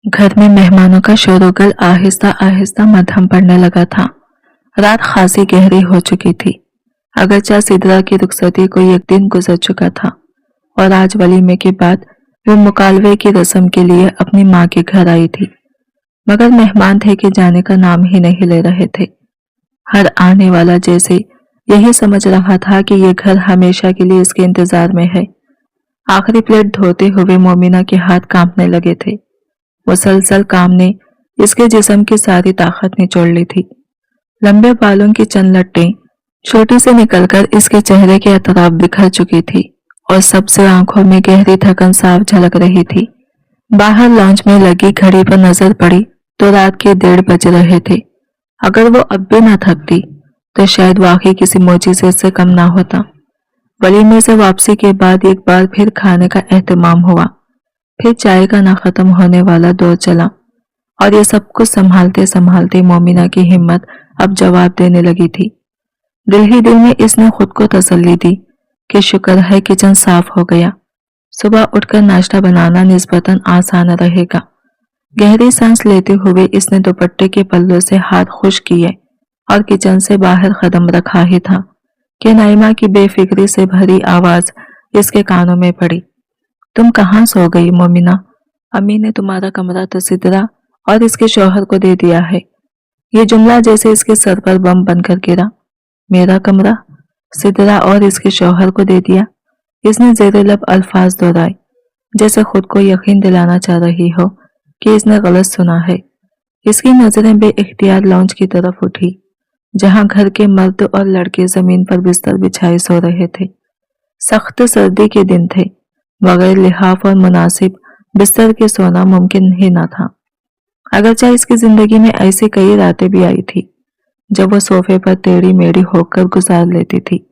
घर में मेहमानों का शोरगुल आहिस्ता आहिस्ता मध्यम पड़ने लगा था। रात खासी गहरी हो चुकी थी। अगरचा सिदरा की रुखसती को एक दिन गुजर चुका था और आज वलीमे के बाद वो मुकालवे की रस्म के लिए अपनी माँ के घर आई थी, मगर मेहमान थे कि जाने का नाम ही नहीं ले रहे थे। हर आने वाला जैसे यही समझ रहा था कि ये घर हमेशा के लिए इसके इंतजार में है। आखिरी प्लेट धोते हुए मोमिना के हाथ कांपने लगे थे। मुसलसल काम ने इसके जिस्म की सारी ताकत निचोड़ ली थी। लंबे बालों की चंद लट्टें छोटी से निकलकर इसके चेहरे के अतराफ बिखर चुकी थी और सबसे आंखों में गहरी थकन साफ झलक रही थी। बाहर लॉन्च में लगी घड़ी पर नजर पड़ी तो रात के 1:30 बज रहे थे। अगर वो अब भी ना थकती तो शायद वाकई किसी मोजिज़े से कम ना होता। वलीमे से वापसी के बाद एक बार फिर खाने का एहतमाम हुआ। फिर चाय का ना खत्म होने वाला दौर चला और ये सब कुछ संभालते संभालते मोमिना की हिम्मत अब जवाब देने लगी थी। दिल ही दिल में इसने खुद को तसल्ली दी कि शुक्र है किचन साफ हो गया। सुबह उठकर नाश्ता बनाना निस्बतन आसान रहेगा। गहरी सांस लेते हुए इसने दुपट्टे के पल्लों से हाथ खुश किए और किचन से बाहर कदम रखा ही था कि नाइमा की बेफिक्री से भरी आवाज इसके कानों में पड़ी। तुम कहाँ सो गई मोमिना? अम्मी ने तुम्हारा कमरा तो सिदरा और इसके शौहर को दे दिया है। ये जुमला जैसे इसके सर पर बम बनकर गिरा। मेरा कमरा सिदरा और इसके शौहर को दे दिया? इसने ज़ेरे लब अल्फाज दोहराए, जैसे खुद को यकीन दिलाना चाह रही हो कि इसने गलत सुना है। इसकी नजरें बेइख्तियार लॉन्च की तरफ उठी, जहां घर के मर्द और लड़के जमीन पर बिस्तर बिछाए सो रहे थे। सख्त सर्दी के दिन थे, बगैर लिहाफ और मुनासिब बिस्तर के सोना मुमकिन ही न था। अगरचे इसकी जिंदगी में ऐसी कई रातें भी आई थी जब वो सोफे पर टेढ़ी मेढ़ी होकर गुजार लेती थी,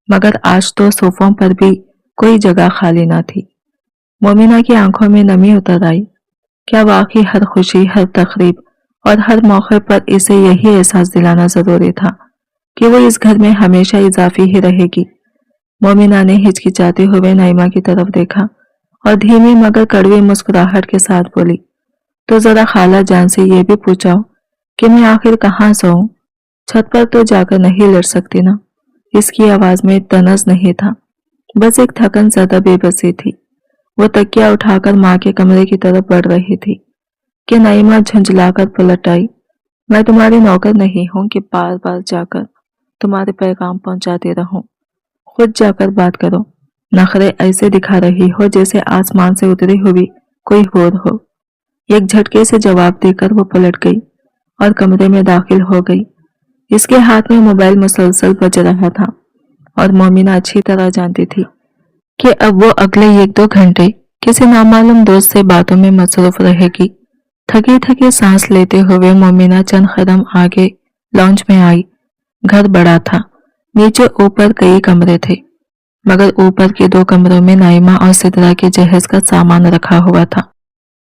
मगर आज तो सोफों पर भी कोई जगह खाली ना थी। मोमिना की आंखों में नमी उतर आई। क्या वाकई हर खुशी, हर तकरीब और हर मौके पर इसे यही एहसास दिलाना जरूरी था कि वो इस घर में हमेशा इजाफी ही रहेगी? मोमिना ने हिचकिचाते हुए नाइमा की तरफ देखा और धीमी मगर कड़वी मुस्कुराहट के साथ बोली, तो जरा खाला जान से ये भी पूछो कि मैं आखिर कहाँ सोऊं? छत पर तो जाकर नहीं लड़ सकती ना? इसकी आवाज में तनज नहीं था, बस एक थकन ज़्यादा बेबसी थी। वो तकिया उठाकर माँ के कमरे की तरफ बढ़ रही थी कि नाइमा झुंझलाकर पलट आई। मैं तुम्हारी नौकर नहीं हूं कि बार बार जाकर तुम्हारे पैगाम पहुंचाते रहूं। खुद जाकर बात करो। नखरे ऐसे दिखा रही हो जैसे आसमान से उतरी हुई कोई हूर हो। एक झटके से जवाब देकर वो पलट गई और कमरे में दाखिल हो गई। इसके हाथ में मोबाइल मुसलसल बज रहा था और मोमिना अच्छी तरह जानती थी कि अब वो अगले 1-2 घंटे किसी नामालूम दोस्त से बातों में मसरूफ रहेगी। थकी थकी सांस लेते हुए मोमिना चंद कदम आगे लॉन्च में आई। घर बड़ा था, नीचे ऊपर कई कमरे थे, मगर ऊपर के 2 कमरों में नाइमा और सिदरा के जहेज का सामान रखा हुआ था।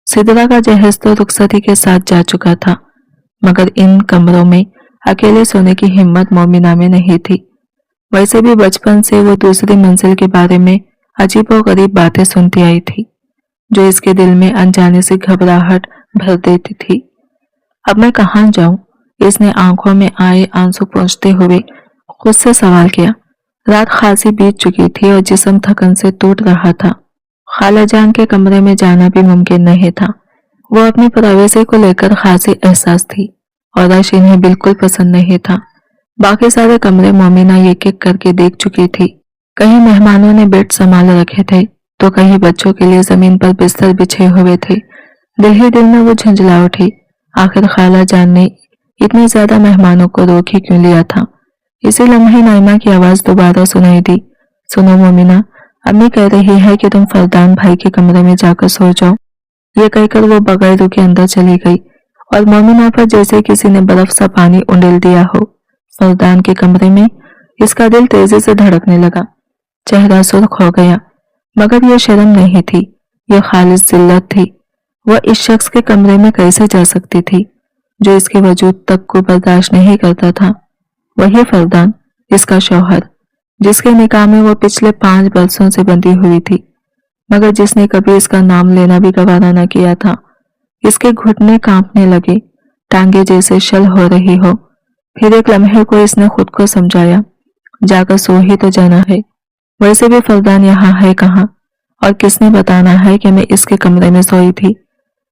सिदरा का जहेज तो रुखसती के साथ जा चुका था, मगर इन कमरों में अकेले सोने की हिम्मत मोमिना में नहीं थी। वैसे भी बचपन से वो दूसरी मंजिल के बारे में अजीबोगरीब बातें सुनती आई थी, जो इसके दिल में अनजाने से घबराहट भर देती थी। अब मैं कहाँ जाऊं? इसने आंखों में आए आंसू पोंछते हुए खुद से सवाल किया। रात खासी बीत चुकी थी और जिस्म थकन से टूट रहा था। खालाजान के कमरे में जाना भी मुमकिन नहीं था। वो अपनी प्राइवेसी को लेकर खासी एहसास थी और रश इन्हें बिल्कुल पसंद नहीं था। बाकी सारे कमरे मोमिना एक एक करके देख चुकी थी। कहीं मेहमानों ने बेड संभाल रखे थे तो कहीं बच्चों के लिए जमीन पर बिस्तर बिछे हुए थे। दिल ही दिल में वो झंझला उठी। आखिर खालाजान ने इतने ज्यादा मेहमानों को रोक ही क्यों लिया था? इसी लम्हे नाइमा की आवाज दोबारा सुनाई दी। सुनो मोमिना, अम्मी कह रही है कि तुम फरदान भाई के कमरे में जाकर सो जाओ। ये कहकर वो बगैर रुके अंदर चली गई और मोमिना पर जैसे किसी ने बर्फ सा पानी उंडेल दिया हो। फरदान के कमरे में इसका दिल तेजी से धड़कने लगा। चेहरा सुर्ख हो गया, मगर यह शर्म नहीं थी, यह खालिस जिल्लत थी। वह इस शख्स के कमरे में कैसे जा सकती थी जो इसके वजूद तक को बर्दाश्त नहीं करता था? वही फरदान, इसका शौहर, जिसके निकाह में वो पिछले 5 बरसों से बंधी हुई थी, मगर जिसने कभी इसका नाम लेना भी गवारा न किया था। اس کے گھٹنے کانپنے لگے، ٹانگیں جیسے شل ہو رہی ہو۔ پھر ایک لمحے کو اس نے خود کو سمجھایا، جا کر سو ہی تو جانا ہے، ویسے بھی فردان یہاں ہے کہاں، اور کس نے بتانا ہے کہ میں اس کے کمرے میں سوئی تھی۔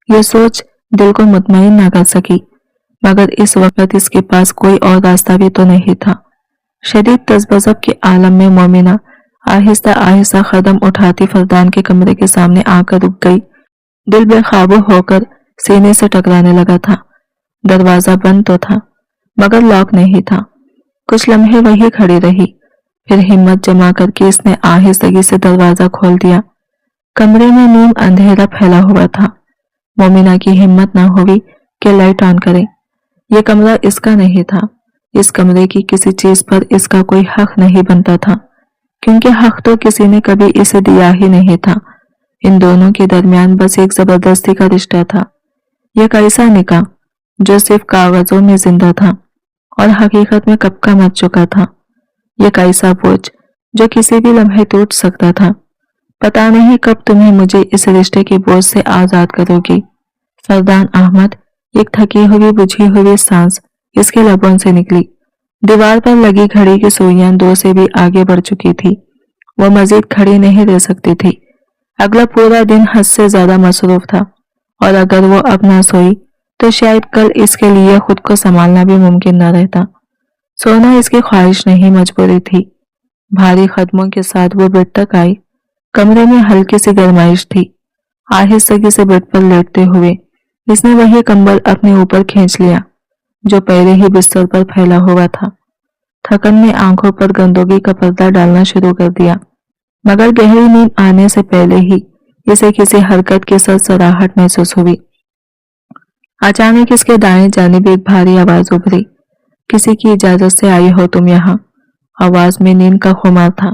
یہ سوچ دل کو مطمئن نہ کر سکی، مگر اس وقت اس کے پاس کوئی اور راستہ بھی تو نہیں تھا۔ شدید تذبذب کے عالم میں مومنہ آہستہ آہستہ قدم اٹھاتی فردان کے کمرے کے سامنے آ کر رک گئی۔ دل بے قابو ہو کر سینے سے ٹکرانے لگا تھا۔ دروازہ بند تو تھا مگر لاک نہیں تھا۔ کچھ لمحے وہی کھڑی رہی، پھر ہمت جما کر کے اس نے آہستگی سے دروازہ کھول دیا۔ کمرے میں نیم اندھیرا پھیلا ہوا تھا۔ مومنہ کی ہمت نہ ہوئی کہ لائٹ آن کرے۔ یہ کمرہ اس کا نہیں تھا، اس کمرے کی کسی چیز پر اس کا کوئی حق نہیں بنتا تھا، کیونکہ حق تو کسی نے کبھی اسے دیا ہی نہیں تھا۔ ان دونوں کے درمیان بس ایک زبردستی کا رشتہ تھا، ایک ایسا نکاح جو صرف کاغذوں میں زندہ تھا اور حقیقت میں کب کا مر چکا تھا، ایک ایسا بوجھ جو کسی بھی لمحے ٹوٹ سکتا تھا۔ پتا نہیں کب تمہیں مجھے اس رشتے کے بوجھ سے آزاد کرو گی، فردان احمد۔ ایک تھکی ہوئی بجھی ہوئی سانس اس کے لبوں سے نکلی۔ دیوار پر لگی گھڑی کی سوئیاں 2 سے بھی آگے بڑھ چکی تھی، وہ مزید کھڑی نہیں رہ سکتی تھی۔ اگلا پورا دن حد سے زیادہ مصروف تھا، اور اگر وہ اب نہ سوئی تو شاید کل اس کے لیے خود کو سنبھالنا بھی ممکن نہ رہتا۔ سونا اس کی خواہش نہیں، مجبوری تھی۔ بھاری قدموں کے ساتھ وہ بیڈ تک آئی۔ کمرے میں ہلکی سی گرمائش تھی۔ آہستگی سے بیڈ پر لیٹتے ہوئے اس نے وہی کمبل اپنے اوپر کھینچ لیا جو پہلے ہی بستر پر پھیلا ہوا تھا۔ تھکن نے آنکھوں پر گندگی کا پردہ ڈالنا شروع کر دیا، مگر گہری نیند آنے سے پہلے ہی اسے کسی حرکت کی سرسراہٹ محسوس ہوئی۔ اچانک اس کے دائیں جانب ایک بھاری آواز ابھری، کسی کی اجازت سے آئی ہو تم یہاں؟ آواز میں نیند کا خمار تھا،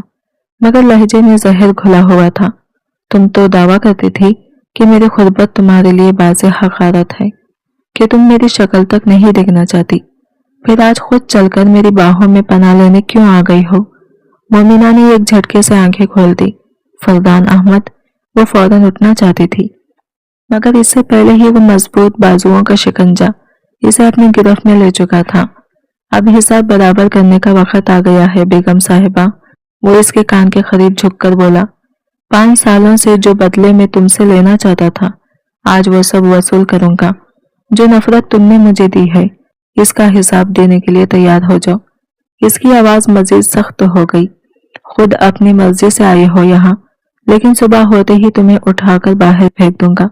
مگر لہجے میں زہر گھلا ہوا تھا۔ تم تو دعویٰ کرتی تھی کہ میری غربت تمہارے لیے باعث حقارت ہے، کہ تم میری شکل تک نہیں دیکھنا چاہتی، پھر آج خود چل کر میری باہوں میں پناہ لینے کیوں آ گئی ہو؟ مومنہ نے ایک جھٹکے سے آنکھیں کھول دی۔ فردان احمد، وہ فوراً اٹھنا چاہتی تھی، مگر اس سے پہلے ہی وہ مضبوط بازوؤں کا شکنجہ اسے اپنی گرفت میں لے چکا تھا۔ اب حساب برابر کرنے کا وقت آ گیا ہے بیگم صاحبہ، وہ اس کے کان کے قریب جھک کر بولا۔ 5 سالوں سے جو بدلے میں تم سے لینا چاہتا تھا، آج وہ سب وصول کروں گا۔ جو نفرت تم نے مجھے دی ہے، اس کا حساب دینے کے لیے تیار ہو جاؤ۔ اس کی آواز مزید سخت ہو گئی۔ خود اپنی مرضی سے آئے ہو یہاں، لیکن صبح ہوتے ہی تمہیں اٹھا کر باہر پھینک دوں گا،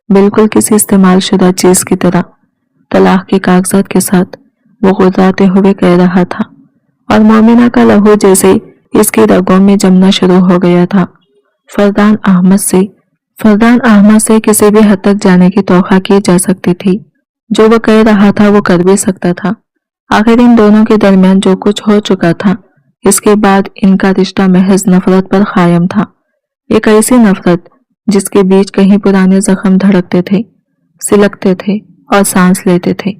بالکل کسی استعمال شدہ چیز کی طرح۔ طلاق کے کاغذات کے ساتھ وہ غراتے ہوئے کہہ رہا تھا، اور مومنہ کا لہو جیسے اس کی رگوں میں جمنا شروع ہو گیا تھا۔ فردان احمد سے کسی بھی حد تک جانے کی توقع کی جا سکتی تھی، جو وہ کہہ رہا تھا وہ کر بھی سکتا تھا۔ آخر ان دونوں کے درمیان جو کچھ ہو چکا تھا، اس کے بعد ان کا رشتہ محض نفرت پر قائم تھا، ایک ایسی نفرت جس کے بیچ کہیں پرانے زخم دھڑکتے تھے، سلکتے تھے اور سانس لیتے تھے۔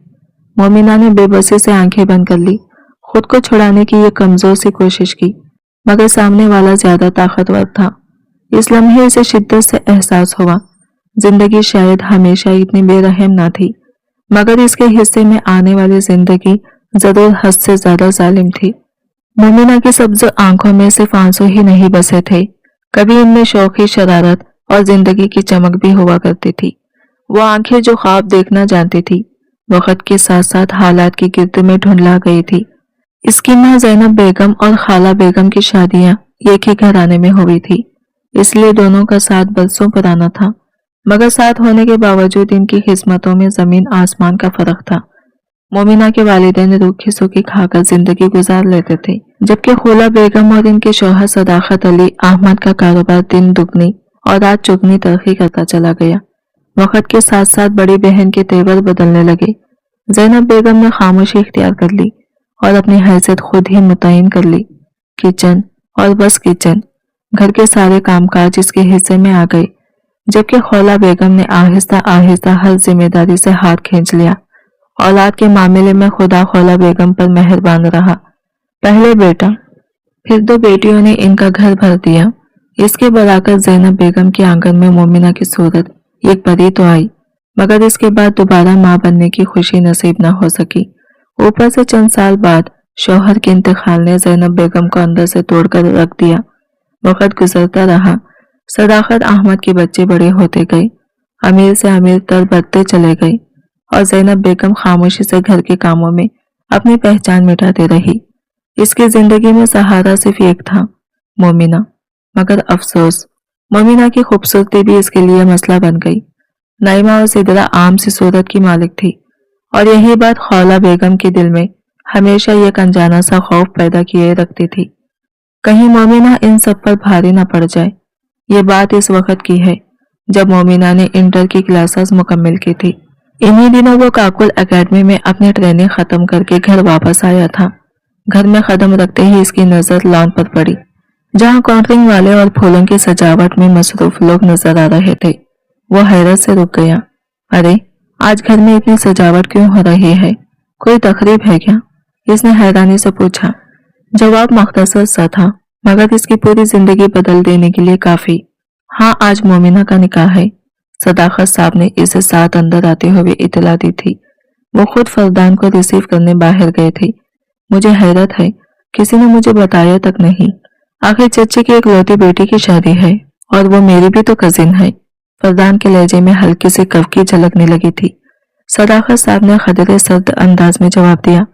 مومنہ نے بے بسی سے آنکھیں بند کر لی، خود کو چھڑانے کی یہ کمزور سی کوشش کی، مگر سامنے والا زیادہ طاقتور تھا۔ اس لمحے اسے شدت سے احساس ہوا، زندگی شاید ہمیشہ اتنی بے رحم نہ تھی، مگر اس کے حصے میں آنے والی زندگی ضرور حد سے زیادہ ظالم تھی۔ مومنہ کی سبز آنکھوں میں صرف آنسو ہی نہیں بسے تھے، کبھی ان میں شوخی، شرارت اور زندگی کی چمک بھی ہوا کرتی تھی۔ وہ آنکھیں جو خواب دیکھنا جانتی تھی، وقت کے ساتھ ساتھ حالات کی گرد میں ڈھونڈلا گئی تھی۔ اس کی ماں زینب بیگم اور خالہ بیگم کی شادیاں ایک ہی گھرانے میں ہوئی تھی، اس لیے دونوں کا ساتھ برسوں پرانا تھا، مگر ساتھ ہونے کے باوجود ان کی قسمتوں میں زمین آسمان کا فرق تھا۔ مومنہ کے والدین روکھی سوکھی کھا کر زندگی گزار لیتے تھے، جبکہ خولہ بیگم اور ان کے شوہر صداقت علی احمد کا کاروبار دن دگنی اور رات چگنی ترقی کرتا چلا گیا۔ وقت کے ساتھ ساتھ بڑی بہن کے تیور بدلنے لگے۔ زینب بیگم نے خاموشی اختیار کر لی اور اپنی حیثیت خود ہی متعین کر لی۔ کچن اور بس کچن، گھر کے سارے کام کاج اس کے حصے میں آ گئے، جبکہ خولہ بیگم نے آہستہ آہستہ ہر ذمہ داری سے ہاتھ کھینچ لیا۔ اولاد کے معاملے میں خدا خولہ بیگم پر مہربان رہا، پہلے بیٹا پھر 2 بیٹیوں نے ان کا گھر بھر دیا۔ اس کے برعکس زینب بیگم کے آنگن میں مومنہ کی صورت ایک پری تو آئی، मगर इसके बाद दोबारा माँ बनने की खुशी नसीब न हो सकी। ऊपर से चंद साल बाद शौहर के इंतकाल ने ज़ैनब बेगम को अंदर से तोड़कर रख दिया। वक्त गुजरता रहा, सदाकत अहमद के बच्चे बड़े होते गए, अमीर से अमीर तर बढ़ते चले गए और ज़ैनब बेगम खामोशी से घर के कामों में अपनी पहचान मिटाते रही। इसकी जिंदगी में सहारा सिर्फ एक था, मोमिना। मगर अफसोस, मोमिना की खूबसूरती भी इसके लिए मसला बन गई। नाइमा और सिदरा आम सी सूरत की मालिक थी और यही बात खौला बेगम के दिल में हमेशा एक अनजाना सा खौफ पैदा किए रखती थी, कहीं मोमिना इन सब पर भारी न पड़ जाए। ये बात इस वक्त की है जब मोमिना ने इंटर की क्लासेस मुकम्मल की थी। इन्हीं दिनों वो काकुल एकेडमी में अपनी ट्रेनिंग खत्म करके घर वापस आया था। घर में कदम रखते ही इसकी नजर लॉन पर पड़ी, जहां काउंटरिंग वाले और फूलों की सजावट में मसरूफ लोग नजर आ रहे थे। वो हैरत से रुक गया। अरे, आज घर में इतनी सजावट क्यों हो रही है? कोई तकरीब है क्या? इसने हैरानी से पूछा। जवाब मुख्तसर सा था, मगर इसकी पूरी जिंदगी बदल देने के लिए काफी। हाँ, आज मोमिना का निकाह है। सदाकत साहब ने इसे साथ अंदर आते हुए इतला दी थी। वो खुद फरदान को रिसीव करने बाहर गए थे। मुझे हैरत है, किसी ने मुझे बताया तक नहीं। आखिर चच्ची की इकलौती बेटी की शादी है और वो मेरी भी तो कजिन है। फरदान के लहजे में हल्की सी कफ की झलकने लगी थी। सदाकत साहब ने खदरे सर्द अंदाज में जवाब दिया,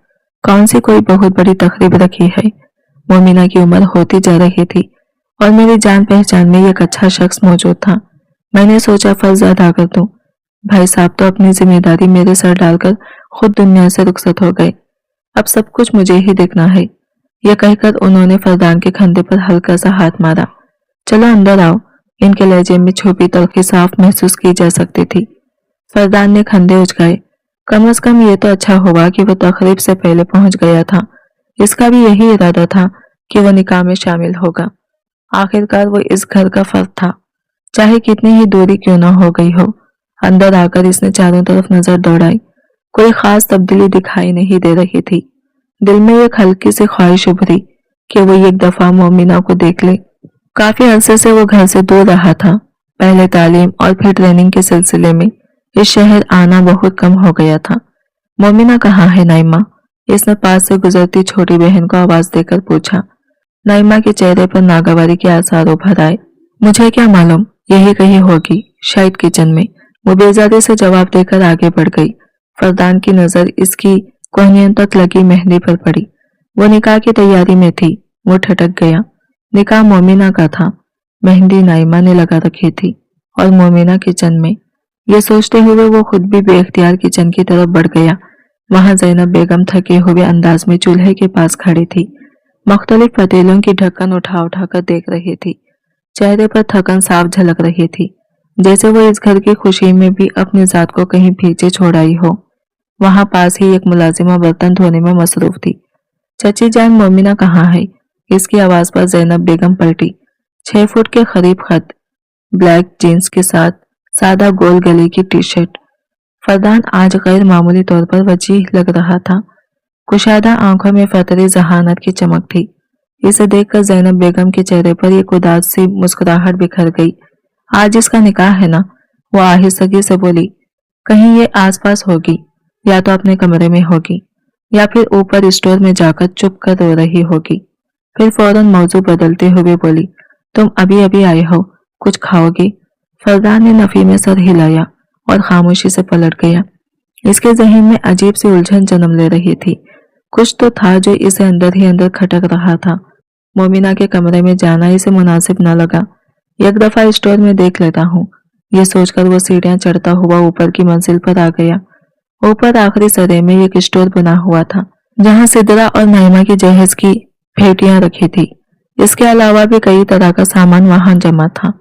कौन सी कोई बहुत बड़ी तकरीब रखी है? मोमिना की उम्र होती जा रही थी और मेरी जान पहचान में एक अच्छा शख्स मौजूद था। मैंने सोचा फर्ज अदा कर दूं। भाई साहब तो अपनी जिम्मेदारी मेरे सर डालकर खुद दुनिया से रुखसत हो गए। अब सब कुछ मुझे ही देखना है। यह कहकर उन्होंने फरदान के कंधे पर हल्का सा हाथ मारा। चलो अंदर आओ। इनके लहजे में छुपी तलखी साफ महसूस की जा सकती थी। फरदान ने कंधे उचकाए। कम से कम ये तो अच्छा हुआ कि वो तकरीब से पहले पहुंच गया था। इसका भी यही इरादा था कि वो निकाह में शामिल होगा। आखिरकार वो इस घर का फर्द था, चाहे कितनी ही दूरी क्यों न हो गई हो। अंदर आकर इसने चारों तरफ नजर दौड़ाई। कोई खास तब्दीली दिखाई नहीं दे रही थी। दिल में एक हल्की सी ख्वाहिश उभरी कि वो एक दफा मोमिना को देख ले। काफी अरसे से वो घर से दूर रहा था। पहले तालीम और फिर ट्रेनिंग के सिलसिले में इस शहर आना बहुत कम हो गया था। मोमिना कहाँ है नाइमा? इसने पास से गुजरती छोटी बहन को आवाज देकर पूछा। नाइमा के चेहरे पर नागवारी के आसार उभर आए। मुझे क्या मालूम, यही कहीं होगी, शायद किचन में। वो बेजारी से जवाब देकर आगे बढ़ गई। फरदान की नजर इसकी कोहनियों तक लगी मेहंदी पर पड़ी। वो निकाह की तैयारी में थी। वो ठटक गया। निकाह मोमिना का था, मेहंदी नाइमा ने लगा रखी थी और मोमिना किचन में। ये सोचते हुए वो खुद भी बेख्तियार किचन की तरफ बढ़ गया। वहां ज़ैनब बेगम थके हुए अंदाज में चूल्हे के पास खड़ी थी। मुख्तलिफ पतीलों की ढक्कन उठा उठा कर देख रही थी। चेहरे पर थकन साफ झलक रही थी, जैसे वो इस घर की खुशी में भी अपनी जात को कहीं पीछे छोड़ आई हो। वहां पास ही एक मुलाजिमा बर्तन धोने में मसरूफ थी। चची जान, मोमिना कहाँ है? इसकी आवाज पर ज़ैनब बेगम पलटी। 6 फुट के करीब कद, ब्लैक जीन्स के साथ सादा गोल गले की टी शर्ट। फरदान आज गैर मामूली तौर पर वजीह लग रहा था। कुशादा आंखों में फतरी जहानत की चमक थी। इसे देखकर ज़ैनब बेगम के चेहरे पर एक उदास सी मुस्कुराहट बिखर गई। आज इसका निकाह है ना? वो आहिस्तगी से बोली। कहीं ये आसपास होगी, या तो अपने कमरे में होगी, या फिर ऊपर स्टोर में जाकर चुप कर रो रही होगी। फिर फौरन मौजू बदलते हुए बोली, तुम अभी अभी आए हो, कुछ खाओगी? फरदान ने नफी में सर हिलाया और खामोशी से पलट गया। इसके जहन में अजीब सी उलझन जन्म ले रही थी। कुछ तो था जो इसे अंदर ही अंदर खटक रहा था। मोमिना के कमरे में जाना इसे मुनासिब न लगा। एक दफा स्टोर में देख लेता हूँ, ये सोचकर वो सीढ़ियां चढ़ता हुआ ऊपर की मंजिल पर आ गया। ऊपर आखिरी सरे में एक स्टोर बना हुआ था, जहाँ सिदरा और नाइमा की जहेज की पेटियां रखी थी। इसके अलावा भी कई तरह का सामान वहां जमा था।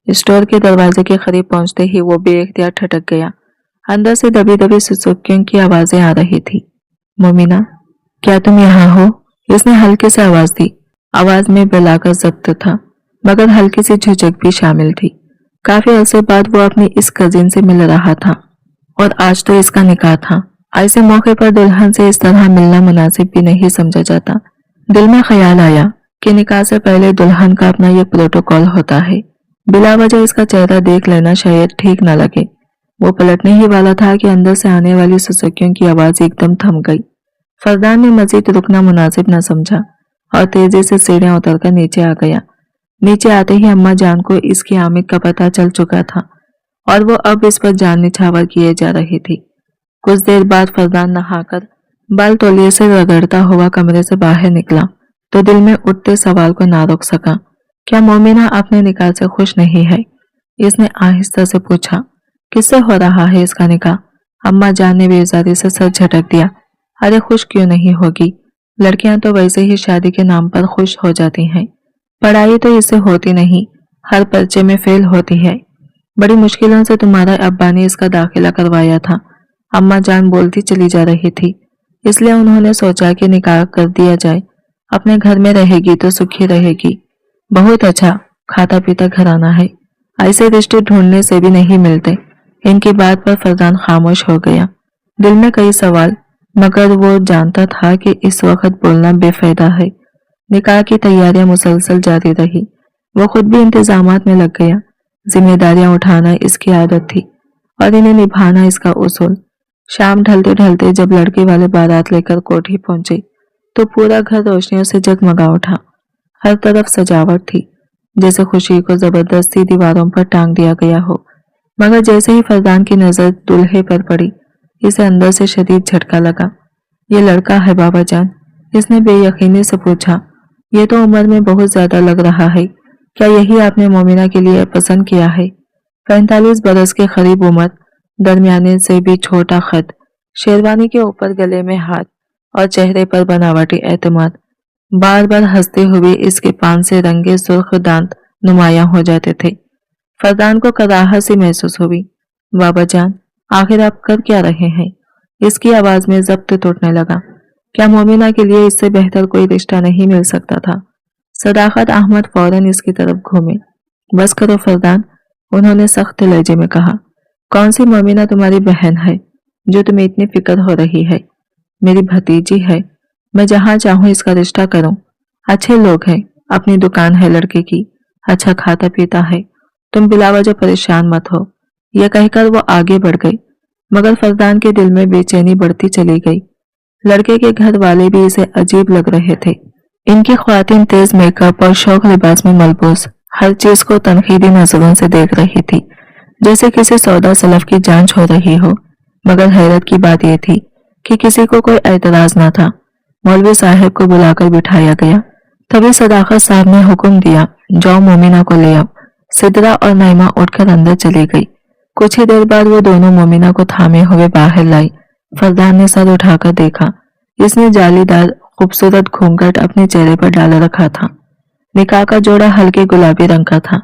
स्टोर के दरवाजे के करीब पहुंचते ही वो बेइख्तियार ठटक गया। अंदर से दबी दबी सुसुकियों की आवाजें आ रही थी। मोमिना, क्या तुम यहाँ हो? इसने हल्की से आवाज दी। आवाज में बलागत जब्त था, मगर हल्की सी झिझक भी शामिल थी। काफी अरसे बाद वो अपनी इस कजिन से मिल रहा था और आज तो इसका निकाह था। ऐसे मौके पर दुल्हन से इस तरह मिलना मुनासिब भी नहीं समझा जाता। दिल में ख्याल आया कि निकाह से पहले दुल्हन का अपना एक प्रोटोकॉल होता है। बिला वजह इसका चेहरा देख लेना शायद ठीक न लगे। وہ پلٹنے ہی والا تھا کہ اندر سے آنے والی سسکیوں کی آواز ایک دم تھم گئی۔ فردان نے مزید رکنا مناسب نہ سمجھا اور تیزی سے سیڑھیاں اتر کر نیچے آ گیا۔ نیچے آتے ہی اماں جان کو اس کی آمد کا پتہ چل چکا تھا اور وہ اب اس پر جان نچھاور کیے جا رہی تھی۔ کچھ دیر بعد فردان نہا کر بال تولیے سے رگڑتا ہوا کمرے سے باہر نکلا تو دل میں اٹھتے سوال کو نہ روک سکا۔ کیا مومنہ اپنے نکاح سے خوش نہیں ہے؟ اس نے آہستہ سے پوچھا۔ کس سے ہو رہا ہے اس کا نکاح؟ اماں جان نے بیزاری سے سر جھٹک دیا۔ ارے خوش کیوں نہیں ہوگی؟ لڑکیاں تو ویسے ہی شادی کے نام پر خوش ہو جاتی ہیں۔ پڑھائی تو اس سے ہوتی نہیں، ہر پرچے میں فیل ہوتی ہے۔ بڑی مشکلوں سے تمہارا ابا نے اس کا داخلہ کروایا تھا۔ اماں جان بولتی چلی جا رہی تھی۔ اس لیے انہوں نے سوچا کہ نکاح کر دیا جائے، اپنے گھر میں رہے گی تو سکھی رہے گی۔ بہت اچھا، کھاتا پیتا گھرانہ ہے، ایسے رشتے ڈھونڈنے سے بھی نہیں ملتے۔ ان کی بات پر فردان خاموش ہو گیا۔ دل میں کئی سوال، مگر وہ جانتا تھا کہ اس وقت بولنا بے فائدہ ہے۔ نکاح کی تیاریاں مسلسل جاری رہی۔ وہ خود بھی انتظامات میں لگ گیا۔ ذمہ داریاں اٹھانا اس کی عادت تھی اور انہیں نبھانا اس کا اصول۔ شام ڈھلتے ڈھلتے جب لڑکے والے بارات لے کر کوٹھی پہنچے تو پورا گھر روشنیوں سے جگمگا اٹھا۔ ہر طرف سجاوٹ تھی، جیسے خوشی کو زبردستی دیواروں پر ٹانگ دیا گیا ہو۔ مگر جیسے ہی فردان کی نظر دولہے پر پڑی، اسے اندر سے شدید جھٹکا لگا۔ یہ لڑکا ہے بابا جان؟ اس نے بے یقینی سے پوچھا۔ یہ تو عمر میں بہت زیادہ لگ رہا ہے، کیا یہی آپ نے مومنہ کے لیے پسند کیا ہے؟ 45 برس کے قریب عمر، درمیانے سے بھی چھوٹا قد، شیروانی کے اوپر گلے میں ہاتھ اور چہرے پر بناوٹی اعتماد۔ بار بار ہنستے ہوئے اس کے پان سے رنگے سرخ دانت نمایاں ہو جاتے تھے۔ فردان کو کراہت سی محسوس ہوئی۔ بابا جان، آخر آپ کر کیا رہے ہیں؟ اس کی آواز میں ضبط ٹوٹنے لگا۔ کیا مومنہ کے لیے اس سے بہتر کوئی رشتہ نہیں مل سکتا تھا؟ صداقت احمد فوراً اس کی طرف گھومے۔ بس کرو فردان، انہوں نے سخت لہجے میں کہا۔ کون سی مومنہ تمہاری بہن ہے جو تمہیں اتنی فکر ہو رہی ہے؟ میری بھتیجی ہے، میں جہاں چاہوں اس کا رشتہ کروں۔ اچھے لوگ ہیں، اپنی دکان ہے لڑکے کی، اچھا کھاتا پیتا ہے، تم بلا وجہ پریشان مت ہو۔ یہ کہہ کر وہ آگے بڑھ گئی، مگر فردان کے دل میں بے چینی بڑھتی چلی گئی۔ لڑکے کے گھر والے بھی اسے عجیب لگ رہے تھے۔ ان کی خواتین تیز میک اپ اور شوق لباس میں ملبوس ہر چیز کو تنقیدی نظروں سے دیکھ رہی تھی، جیسے کسی سودا سلف کی جانچ ہو رہی ہو۔ مگر حیرت کی بات یہ تھی کہ کسی کو کوئی اعتراض نہ تھا۔ مولوی صاحب کو بلا کر بٹھایا گیا۔ تبھی صداقت صاحب نے حکم دیا، جاؤ مومنہ کو لے آؤ۔ سدرا اور نائمہ اٹھ کر اندر چلی گئی۔ کچھ ہی دیر بعد وہ دونوں مومنہ کو تھامے ہوئے باہر لائی۔ فردان نے سر اٹھا کر دیکھا۔ اس نے جالی دار خوبصورت گھونگھٹ اپنے چہرے پر ڈال رکھا تھا۔ نکاح کا جوڑا ہلکے گلابی رنگ کا تھا۔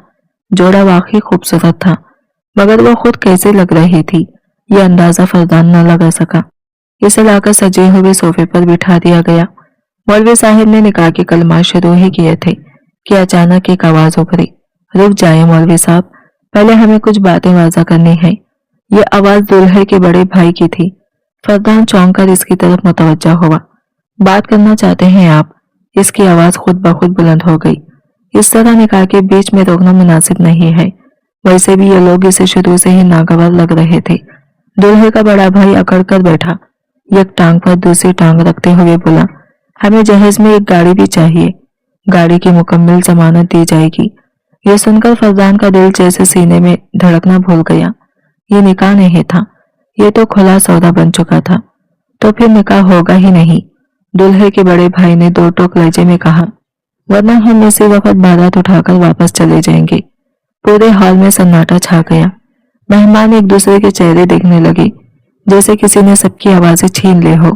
جوڑا واقعی خوبصورت تھا، مگر وہ خود کیسے لگ رہی تھی یہ اندازہ فردان نہ لگا سکا۔ اسے لا کر سجے ہوئے صوفے پر بٹھا دیا گیا۔ مولوی صاحب نے نکاح کے کلمات شروع ہی کیے تھے کہ اچانک ایک آواز ابھری۔ رک جائیں مولوی صاحب، پہلے ہمیں کچھ باتیں واضح کرنی ہیں۔ یہ آواز دولہے کے بڑے بھائی کی تھی۔ فردان چونک کر اس کی طرف متوجہ ہوا۔ بات کرنا چاہتے ہیں آپ؟ اس کی آواز خود بخود بلند ہو گئی۔ اس طرح نکاح کے بیچ میں روکنا مناسب نہیں ہے۔ ویسے بھی یہ لوگ اسے شروع سے ہی ناگوار لگ رہے تھے۔ دولہے کا بڑا بھائی اکڑ کر بیٹھا، ایک ٹانگ پر دوسری ٹانگ رکھتے ہوئے بولا، ہمیں جہیز میں ایک گاڑی بھی چاہیے، گاڑی کی مکمل ضمانت دی جائے گی۔ یہ سن کر فردان کا دل جیسے سینے میں دھڑکنا بھول گیا۔ یہ نکاح نہیں تھا، یہ تو کھلا سودا بن چکا تھا۔ تو پھر نکاح ہوگا ہی نہیں، دولہے کے بڑے بھائی نے دو ٹوک لہجے میں کہا، ورنہ ہم اسی وقت بارات اٹھا کر واپس چلے جائیں گے۔ پورے ہال میں سناٹا چھا گیا۔ مہمان ایک دوسرے کے چہرے دیکھنے لگے، جیسے کسی نے سب کی آوازیں چھین لے ہو۔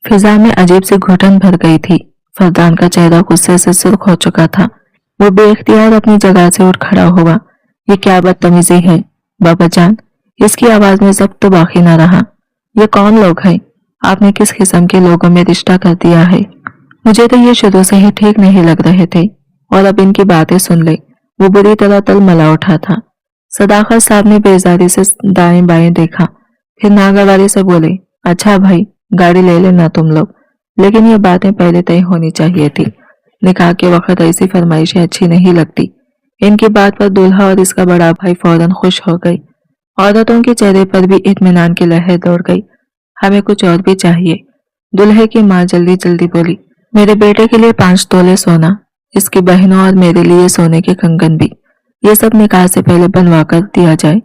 فضا میں عجیب سی گھٹن بھر گئی تھی۔ فردان کا چہرہ غصے سے سرخ ہو چکا تھا۔ وہ بے اختیار اپنی جگہ سے اٹھ کھڑا ہوا۔ یہ کیا بدتمیزی ہے بابا جان؟ اس کی آواز میں ضبط تو باقی نہ رہا۔ یہ کون لوگ ہیں؟ آپ نے کس قسم کے لوگوں میں رشتہ کر دیا ہے؟ مجھے تو یہ شروع سے ہی ٹھیک نہیں لگ رہے تھے، اور اب ان کی باتیں سن لے۔ وہ بری طرح تل ملا اٹھا تھا۔ صداقت صاحب نے بیزاری سے دائیں بائیں دیکھا، پھر ناگواری سے بولے، اچھا بھائی، گاڑی لے لینا تم لوگ، لیکن یہ باتیں پہلے طے ہونی چاہیے تھی۔ نکاح کے وقت ایسی فرمائشیں اچھی نہیں لگتی۔ ان کی بات پر دولہا اور اس کا بڑا بھائی فوراً خوش ہو گئی۔ عورتوں کے چہرے پر بھی اطمینان کی لہر دوڑ گئی۔ ہمیں کچھ اور بھی چاہیے، دلہے کی ماں جلدی جلدی بولی۔ میرے بیٹے کے لیے 5 تولے سونا، اس کی بہنوں اور میرے لیے سونے کے کنگن بھی، یہ سب نکاح سے پہلے بنوا کر دیا جائے۔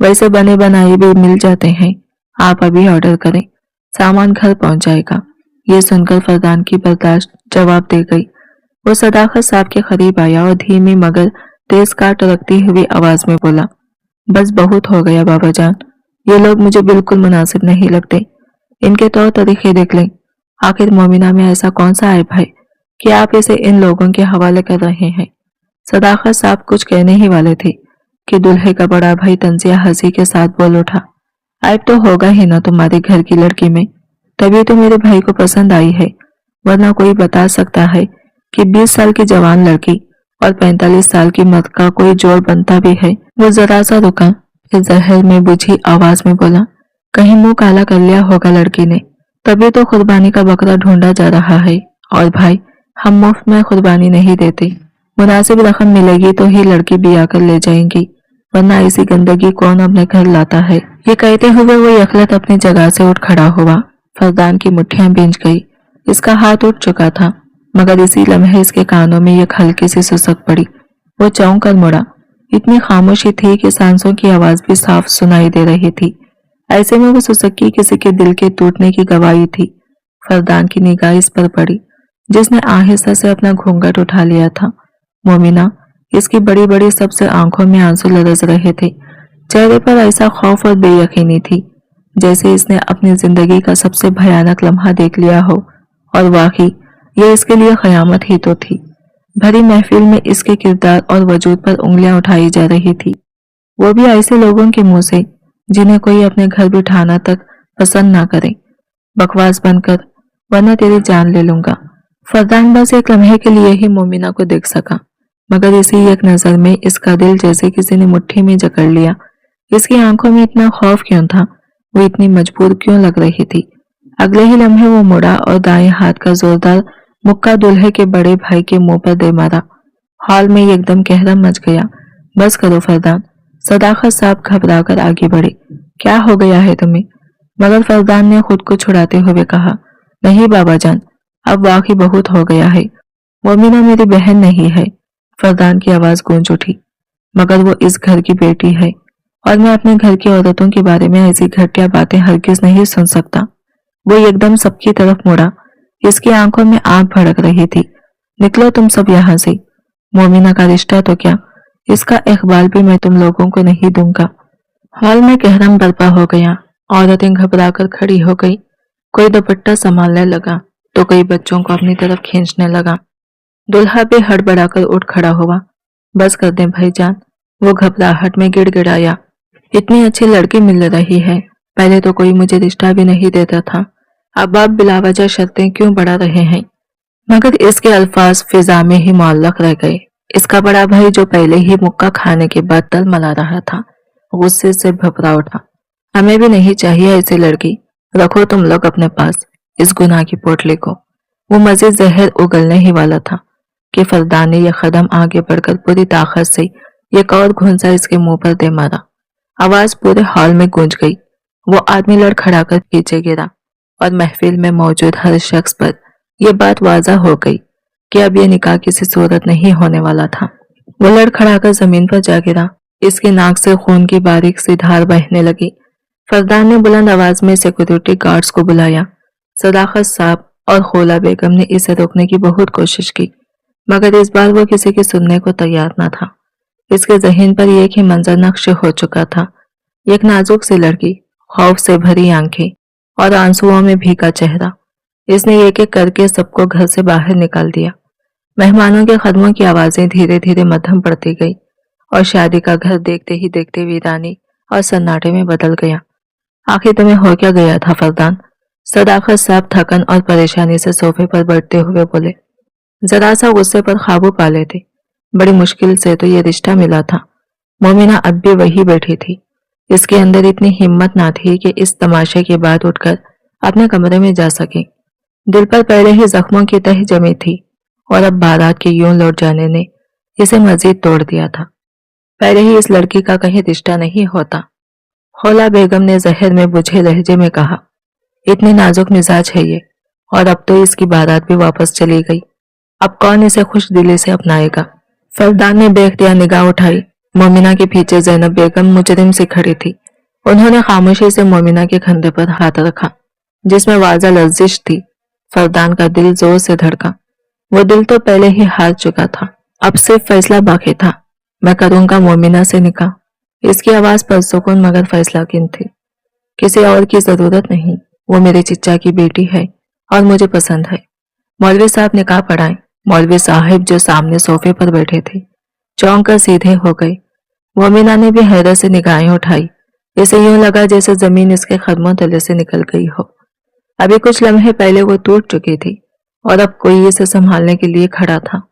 ویسے بنے بنائے بھی مل جاتے ہیں، آپ ابھی آرڈر کریں، سامان گھر پہنچ جائے گا۔ یہ سن کر فردان کی برداشت جواب دے گئی۔ وہ صداقت صاحب کے قریب آیا اور دھیمی مگر تیز کاٹ رکھتی ہوئی آواز میں بولا، بس بہت ہو گیا بابا جان، یہ لوگ مجھے بالکل مناسب نہیں لگتے، ان کے طور طریقے دیکھ لیں۔ آخر مومنہ میں ایسا کون سا عیب ہے کہ آپ اسے ان لوگوں کے حوالے کر رہے ہیں؟ صداقت صاحب کچھ کہنے ہی والے تھے کہ دلہے کا بڑا بھائی تنزیہ ہنسی کے ساتھ بول اٹھا، عیب تو ہوگا ہی نہ تمہارے گھر کی لڑکی میں، تبھی تو میرے بھائی کو پسند آئی ہے، ورنہ کوئی بتا سکتا ہے کہ 20 سال کی جوان لڑکی اور 45 سال کی مرد کا کوئی جوڑ بنتا بھی ہے؟ وہ ذرا سا رکا، پھر زہر میں بجھی آواز میں بولا، کہیں منہ کالا کر لیا ہوگا لڑکی نے، تبھی تو قربانی کا بکرا ڈھونڈا جا رہا ہے۔ اور بھائی، ہم مفت میں قربانی نہیں دیتے، مناسب رقم ملے گی تو ہی لڑکی بیاہ کر لے جائیں گی، ورنہ ایسی گندگی کون اپنے گھر لاتا ہے؟ یہ کہتے ہوئے وہ یکلت اپنی جگہ سے اٹھ کھڑا ہوا۔ فردان کی مٹھیاں بھیج گئی، اس کا ہاتھ اٹھ چکا تھا، مگر اسی لمحے اس کے کانوں میں ایک ہلکی سی سسک پڑی۔ وہ چونک کر مڑا، اتنی خاموشی تھی کہ سانسوں کی آواز بھی صاف سنائی دے رہی تھی۔ ایسے میں وہ سسکی کسی کے دل کے ٹوٹنے کی گواہی تھی۔ فردان کی نگاہ اس پر پڑی جس نے آہستہ سے اپنا گھونگھٹ اٹھا لیا تھا۔ مومنہ، اس کی بڑی بڑی سب سے آنکھوں میں آنسو لرز رہے تھے، چہرے پر ایسا خوف اور بے یقینی تھی جیسے اس نے اپنی زندگی کا سب سے بھیانک لمحہ دیکھ لیا ہو، اور واقعی یہ اس کے لیے قیامت ہی تو تھی۔ بھری محفل میں اس کے کردار اور وجود پر انگلیاں اٹھائی جا رہی تھی، وہ بھی ایسے لوگوں کے منہ سے جنہیں کوئی اپنے گھر بٹھانا تک پسند نہ کرے۔ بکواس بند کر ورنہ تیری جان لے لوں گا۔ فردان بس ایک لمحے کے لیے ہی مومنہ کو دیکھ سکا، مگر اسی ایک نظر میں اس کا دل جیسے کسی نے مٹھی میں جکڑ لیا۔ اس کی آنکھوں میں اتنا خوف کیوں تھا؟ وہ اتنی مجبور کیوں لگ رہی تھی؟ اگلے ہی لمحے وہ مڑا اور دائیں ہاتھ کا زوردار مکہ دلہے کے بڑے بھائی کے منہ پر دے مارا۔ ہال میں ایک دم کہرم مچ گیا۔ بس کرو فردان، صداقت صاحب گھبرا کر آگے بڑھے، کیا ہو گیا ہے تمہیں؟ مگر فردان نے خود کو چھڑاتے ہوئے کہا، نہیں بابا جان، اب واقعی بہت ہو گیا ہے، مومنہ میری بہن نہیں ہے۔ فردان کی آواز گونج اٹھی، مگر وہ اس گھر کی بیٹی ہے، اور میں اپنے گھر کی عورتوں کے بارے میں ایسی گھٹیا باتیں ہرگز نہیں سن سکتا۔ وہ ایک دم سب کی طرف مڑا، اس کی آنکھوں میں آگ بھڑک رہی تھی، نکلو تم سب یہاں سے، مومنہ کا رشتہ تو کیا، اس کا اقبال بھی میں تم لوگوں کو نہیں دوں گا۔ ہال میں کہرم برپا ہو گیا، عورتیں گھبرا کر کھڑی ہو گئی، کوئی دوپٹہ سنبھالنے لگا تو کوئی بچوں کو اپنی طرف کھینچنے لگا۔ دلہا بھی ہڑبڑا کر اٹھ کھڑا ہوا۔ بس کر دیں بھائی جان، وہ گھبراہٹ میں گڑ گڑایا، اتنی اچھی لڑکی مل رہی ہے، پہلے تو کوئی مجھے رشتہ بھی نہیں دیتا تھا، اب آپ بلا وجہ شرطیں کیوں بڑھا رہے ہیں؟ مگر اس کے الفاظ فضا میں ہی معلق رہ گئے۔ اس کا بڑا بھائی جو پہلے ہی مکہ کھانے کے بعد تل ملا رہا تھا، غصے سے بھبرا اٹھا، ہمیں بھی نہیں چاہیے ایسی لڑکی، رکھو تم لوگ اپنے پاس اس گناہ کی پوٹلی کو۔ وہ مزید زہر اگلنے ہی والا تھا کہ فردان نے یہ قدم آگے بڑھ کر پوری طاقت سے ایک اور گھونسا اس کے منہ پر دے مارا۔ آواز پورے ہال میں گونج گئی، وہ آدمی لڑ کھڑا کر پیچھے گرا، اور محفل میں موجود ہر شخص پر یہ بات واضح ہو گئی کہ اب یہ نکاح کسی صورت نہیں ہونے والا تھا۔ وہ لڑ کھڑا کر زمین پر جا گرا، اس کی ناک سے خون کی باریک سی دھار بہنے لگی۔ فردان نے بلند آواز میں سیکورٹی گارڈز کو بلایا۔ صداقت صاحب اور خولا بیگم نے اسے روکنے کی بہت کوشش کی، مگر اس بار وہ کسی کی سننے کو تیار نہ تھا۔ اس کے ذہن پر ایک ہی منظر نقش ہو چکا تھا، ایک نازک سی لڑکی، خوف سے بھری آنکھیں اور آنسوؤں میں بھیگا چہرہ۔ اس نے ایک ایک کر کے سب کو گھر سے باہر نکال دیا۔ مہمانوں کے قدموں کی آوازیں دھیرے دھیرے مدھم پڑتی گئی، اور شادی کا گھر دیکھتے ہی دیکھتے ویرانی اور سناٹے میں بدل گیا۔ آخر تمہیں ہو کیا گیا تھا فردان؟ صداقت صاحب تھکن اور پریشانی سے صوفے پر بیٹھتے ہوئے بولے، ذرا سا غصے پر قابو پا لیتے، بڑی مشکل سے تو یہ رشتہ ملا تھا۔ مومنہ اب بھی وہی بیٹھی تھی، اس کے اندر اتنی ہمت نہ تھی کہ اس تماشے کے بعد اٹھ کر اپنے کمرے میں جا سکے۔ دل پر پہلے ہی زخموں کی تہ جمی تھی، اور اب بارات کے یوں لوٹ جانے نے اسے مزید توڑ دیا تھا۔ پہلے ہی اس لڑکی کا کہیں رشتہ نہیں ہوتا۔ خولا बेगम ने जहर में बुझे लहजे में कहा, इतनी नाजुक मिजाज है ये, और अब तो इसकी बारात भी वापस चली गई। अब कौन इसे खुश दिली से अपनाएगा। फरदान ने बेख्तियार निगाह उठाई। मोमिना के पीछे जैनब बेगम मुजरिम से खड़ी थी। उन्होंने खामोशी से मोमिना के कंधे पर हाथ रखा जिसमें वाजा लर्जिश थी। फरदान का दिल जोर से धड़का। वो दिल तो पहले ही हार चुका था, अब सिर्फ फैसला बाकी था। मैं करूंगा मोमिना से निकाह। इसकी आवाज परसुकून मगर फैसला किन थी। किसी और की जरूरत नहीं, वो मेरे चिच्चा की बेटी है और मुझे पसंद है। मौलवी साहब निकाह पढ़ाएं। मौलवी साहिब जो सामने सोफे पर बैठे थे चौंक कर सीधे हो गए। मोमिना ने भी हैरत से निगाहें उठाई। इसे यूं लगा जैसे जमीन इसके कदमों तले से निकल गई हो। अभी कुछ लम्हे पहले वो टूट चुकी थी और अब कोई इसे संभालने के लिए खड़ा था,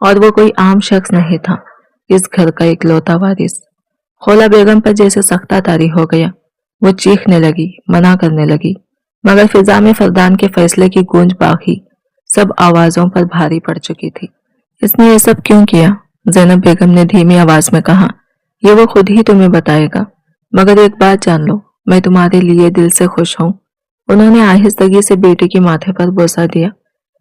और वो कोई आम शख्स नहीं था, इस घर का इकलौता वारिस। खोला बेगम पर जैसे सख्ता तारी हो गया। वो चीखने लगी, मना करने लगी, मगर फिजा में फरदान के फैसले की गूंज बाकी सब आवाजों पर भारी पड़ चुकी थी। इसने ये सब क्यों किया? जैनब बेगम ने धीमी आवाज में कहा, ये वो खुद ही तुम्हें बताएगा, मगर एक बात जान लो, मैं तुम्हारे लिए दिल से खुश हूँ। उन्होंने आहिस्तगी से बेटे के माथे पर बोसा दिया।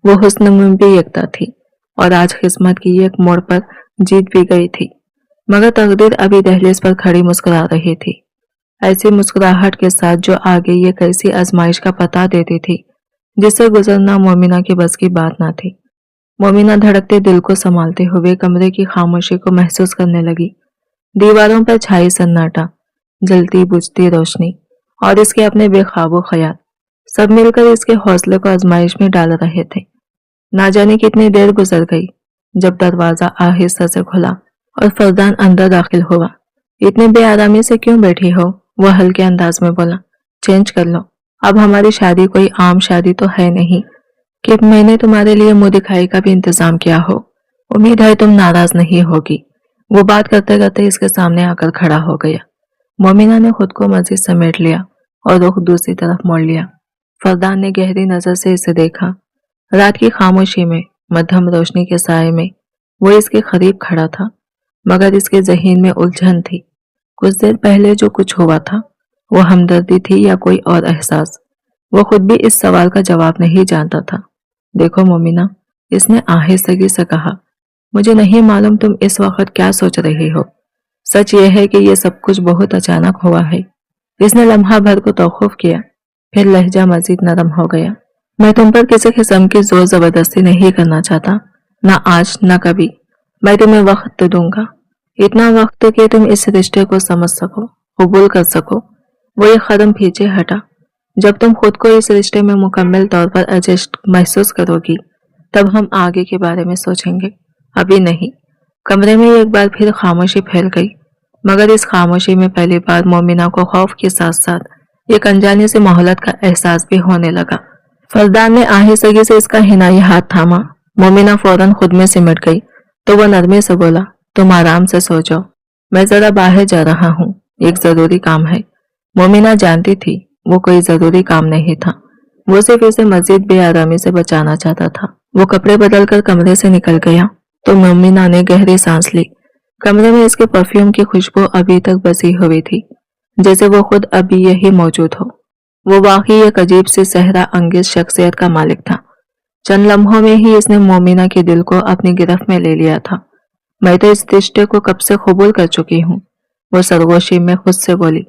वो हुस्न में भी यकता थी और आज किस्मत की एक मोड़ पर जीत भी गई थी, मगर तकदीर अभी दहलीज पर खड़ी मुस्कुरा रही थी, ऐसी मुस्कुराहट के साथ जो आगे ये कैसी आजमाइश का पता देती थी जिससे गुजरना मोमिना की बस की बात ना थी। मोमिना धड़कते दिल को संभालते हुए कमरे की खामोशी को महसूस करने लगी। दीवारों पर छाई सन्नाटा, जलती बुझती रोशनी और इसके अपने बेखाबू ख्याल सब मिलकर इसके हौसले को आजमाइश में डाल रहे थे। ना जाने कितनी देर गुजर गई जब दरवाजा आहिस्ता से खुला और फरदान अंदर दाखिल हुआ। इतनी बेआरामी से क्यों बैठी हो? वह हल्के अंदाज में बोला, चेंज कर लो, अब हमारी शादी कोई आम शादी तो है नहीं कि मैंने तुम्हारे लिए मुंह दिखाई का भी इंतजाम किया हो। उम्मीद है तुम नाराज नहीं होगी। वो बात करते करते इसके सामने आकर खड़ा हो गया। मोमिना ने खुद को मजीद समेट लिया और रुख दूसरी तरफ मोड़ लिया। फरदान ने गहरी नजर से इसे देखा। रात की खामोशी में, मध्यम रोशनी के साए में वो इसके करीब खड़ा था, मगर इसके जहीन में उलझन थी। कुछ देर पहले जो कुछ हुआ था वो हमदर्दी थी या कोई और एहसास, वो खुद भी इस सवाल का जवाब नहीं जानता था। देखो मोमिना, इसने आहिस्तगी से कहा, मुझे नहीं मालूम तुम इस वक्त क्या सोच रही हो। सच यह है कि यह सब कुछ बहुत अचानक हुआ है। इसने लम्हा भर को तौखुफ किया, फिर लहजा मजीद नरम हो गया। मैं तुम पर किसी किस्म की जोर जबरदस्ती नहीं करना चाहता, ना आज ना कभी। मैं तुम्हें वक्त दूंगा, इतना वक्त कि तुम इस रिश्ते को समझ सको, कबूल कर सको। वो एक कदम पीछे हटा। जब तुम खुद को इस रिश्ते में मुकम्मल तौर पर एडजस्ट महसूस करोगी तब हम आगे के बारे में सोचेंगे, अभी नहीं। कमरे में एक बार फिर खामोशी फैल गई, मगर इस खामोशी में पहली बार मोमिना को खौफ के साथ साथ एक अनजाने से मोहलत का एहसास भी होने लगा। फरदान ने आहिस्तगी से इसका हिनाई हाथ थामा। मोमिना फौरन खुद में सिमट गई तो वह नरमी से बोला, तुम आराम से सो जाओ, मैं जरा बाहर जा रहा हूँ, एक जरूरी काम है। मोमिना जानती थी वो कोई जरूरी काम नहीं था, वो सिर्फ इसे मजीद बेआरामी से बचाना चाहता था। वो कपड़े बदलकर कमरे से निकल गया तो मोमिना ने गहरी सांस ली। कमरे में इसके परफ्यूम की खुशबू अभी तक बसी हुई थी, जैसे वो खुद अभी यही मौजूद हो। वो वाकई एक अजीब सी सहरा अंगेज शख्सियत का मालिक था। चंद लम्हों में ही इसने मोमिना के दिल को अपनी गिरफ्त में ले लिया था। मैं तो इस रिश्ते को कब से कबूल कर चुकी हूँ, वो सरगोशी में खुद से बोली।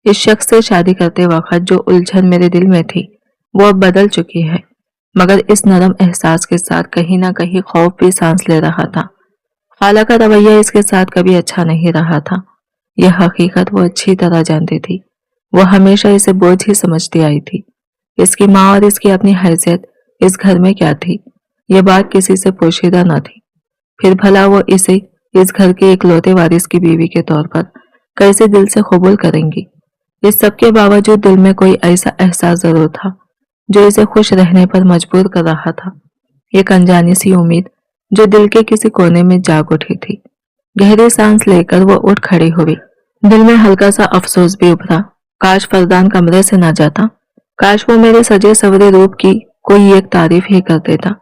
इस शख्स से शादी करते वक्त जो उलझन मेरे दिल में थी वो अब बदल चुकी है, मगर इस नरम एहसास के साथ कहीं ना कहीं खौफ भी सांस ले रहा था। खाला का रवैया इसके साथ कभी अच्छा नहीं रहा था, यह हकीकत वो अच्छी तरह जानती थी। वो हमेशा इसे बोझ ही समझती आई थी। इसकी माँ और इसकी अपनी हैसियत इस घर में क्या थी, यह बात किसी से पोशीदा न थी। फिर भला वो इसे इस घर के इकलौते वारिस की बीवी के तौर पर कैसे दिल से कबूल करेंगी। इस सब के बावजूद दिल में कोई ऐसा एहसास जरूर था जो इसे खुश रहने पर मजबूर कर रहा था, एक अनजानी सी उम्मीद जो दिल के किसी कोने में जाग उठी थी। गहरी सांस लेकर वो उठ खड़ी हुई। दिल में हल्का सा अफसोस भी उभरा, काश फरदान कमरे से ना जाता, काश वो मेरे सजे सवरे रूप की कोई एक तारीफ ही कर देता।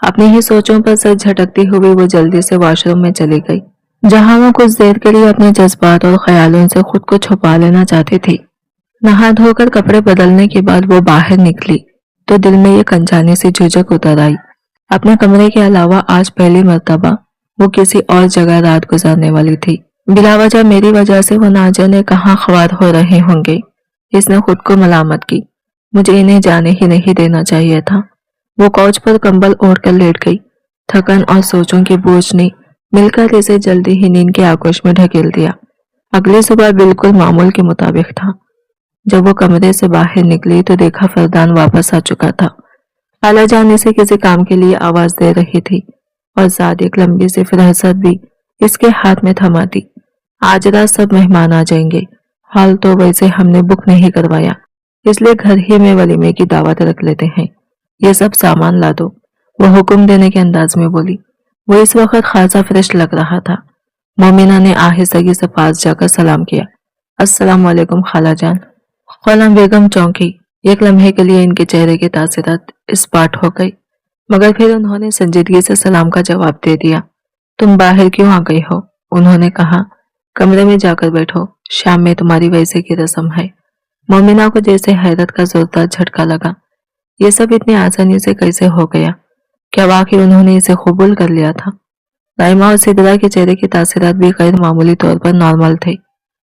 अपनी ही सोचों पर सर झटकती हुई वो जल्दी से वॉशरूम में चली गई। जहां वो कुछ देर के लिए अपने जज्बात और ख्यालों से खुद को छुपा लेना चाहती थी। नहा धोकर कपड़े बदलने के बाद वो बाहर निकली तो दिल में एक अनजानी सी झिझक उतर आई। अपने कमरे के अलावा आज पहली मर्तबा वो किसी और जगह रात गुजारने वाली थी। बिला वजह मेरी वजह से वो ना जाने कहाँ ख्वार हो रहे होंगे। इसने खुद को मलामत की। मुझे इन्हें जाने ही नहीं देना चाहिए था। वो काउच पर कंबल ओढ़ कर लेट गई। थकन और सोचों की बोझ ने मिलकर इसे जल्दी ही नींद के आगोश में ढकेल दिया। अगली सुबह बिल्कुल मामूल के मुताबिक था। जब वो कमरे से बाहर निकली तो देखा फरदान वापस आ चुका था। खाला जान इसे किसी काम के लिए आवाज दे रही थी और साथ एक लंबी सी फहरस्त भी इसके हाथ में थमा दी। आज रात सब मेहमान आ जाएंगे। हाल तो वैसे हमने बुक नहीं करवाया, इसलिए घर ही में वलीमे की दावत रख लेते हैं। ये सब सामान ला दो, वो हुक्म देने के अंदाज में बोली। वो इस वक्त खासा फ्रेश लग रहा था। मोमिना ने आहिस्तगी से पास जाकर सलाम किया। अस्सलाम वालेकुम खाला जान। खाला बेगम चौंकी। एक लम्हे के लिए इनके चेहरे की तासीरात इस्पाट हो गई, मगर फिर उन्होंने संजीदगी से सलाम का जवाब दे दिया। तुम बाहर क्यों आ गई हो? उन्होंने कहा। कमरे में जाकर बैठो, शाम में तुम्हारी वैसे की रस्म है। मोमिना को जैसे हैरत का जोरदार झटका लगा। ये सब इतनी आसानी से कैसे हो गया? क्या वाकई उन्होंने इसे कबूल कर लिया था? नाइमा और सिदरा के चेहरे की तासीरात भी गैर मामूली तौर पर नॉर्मल थे।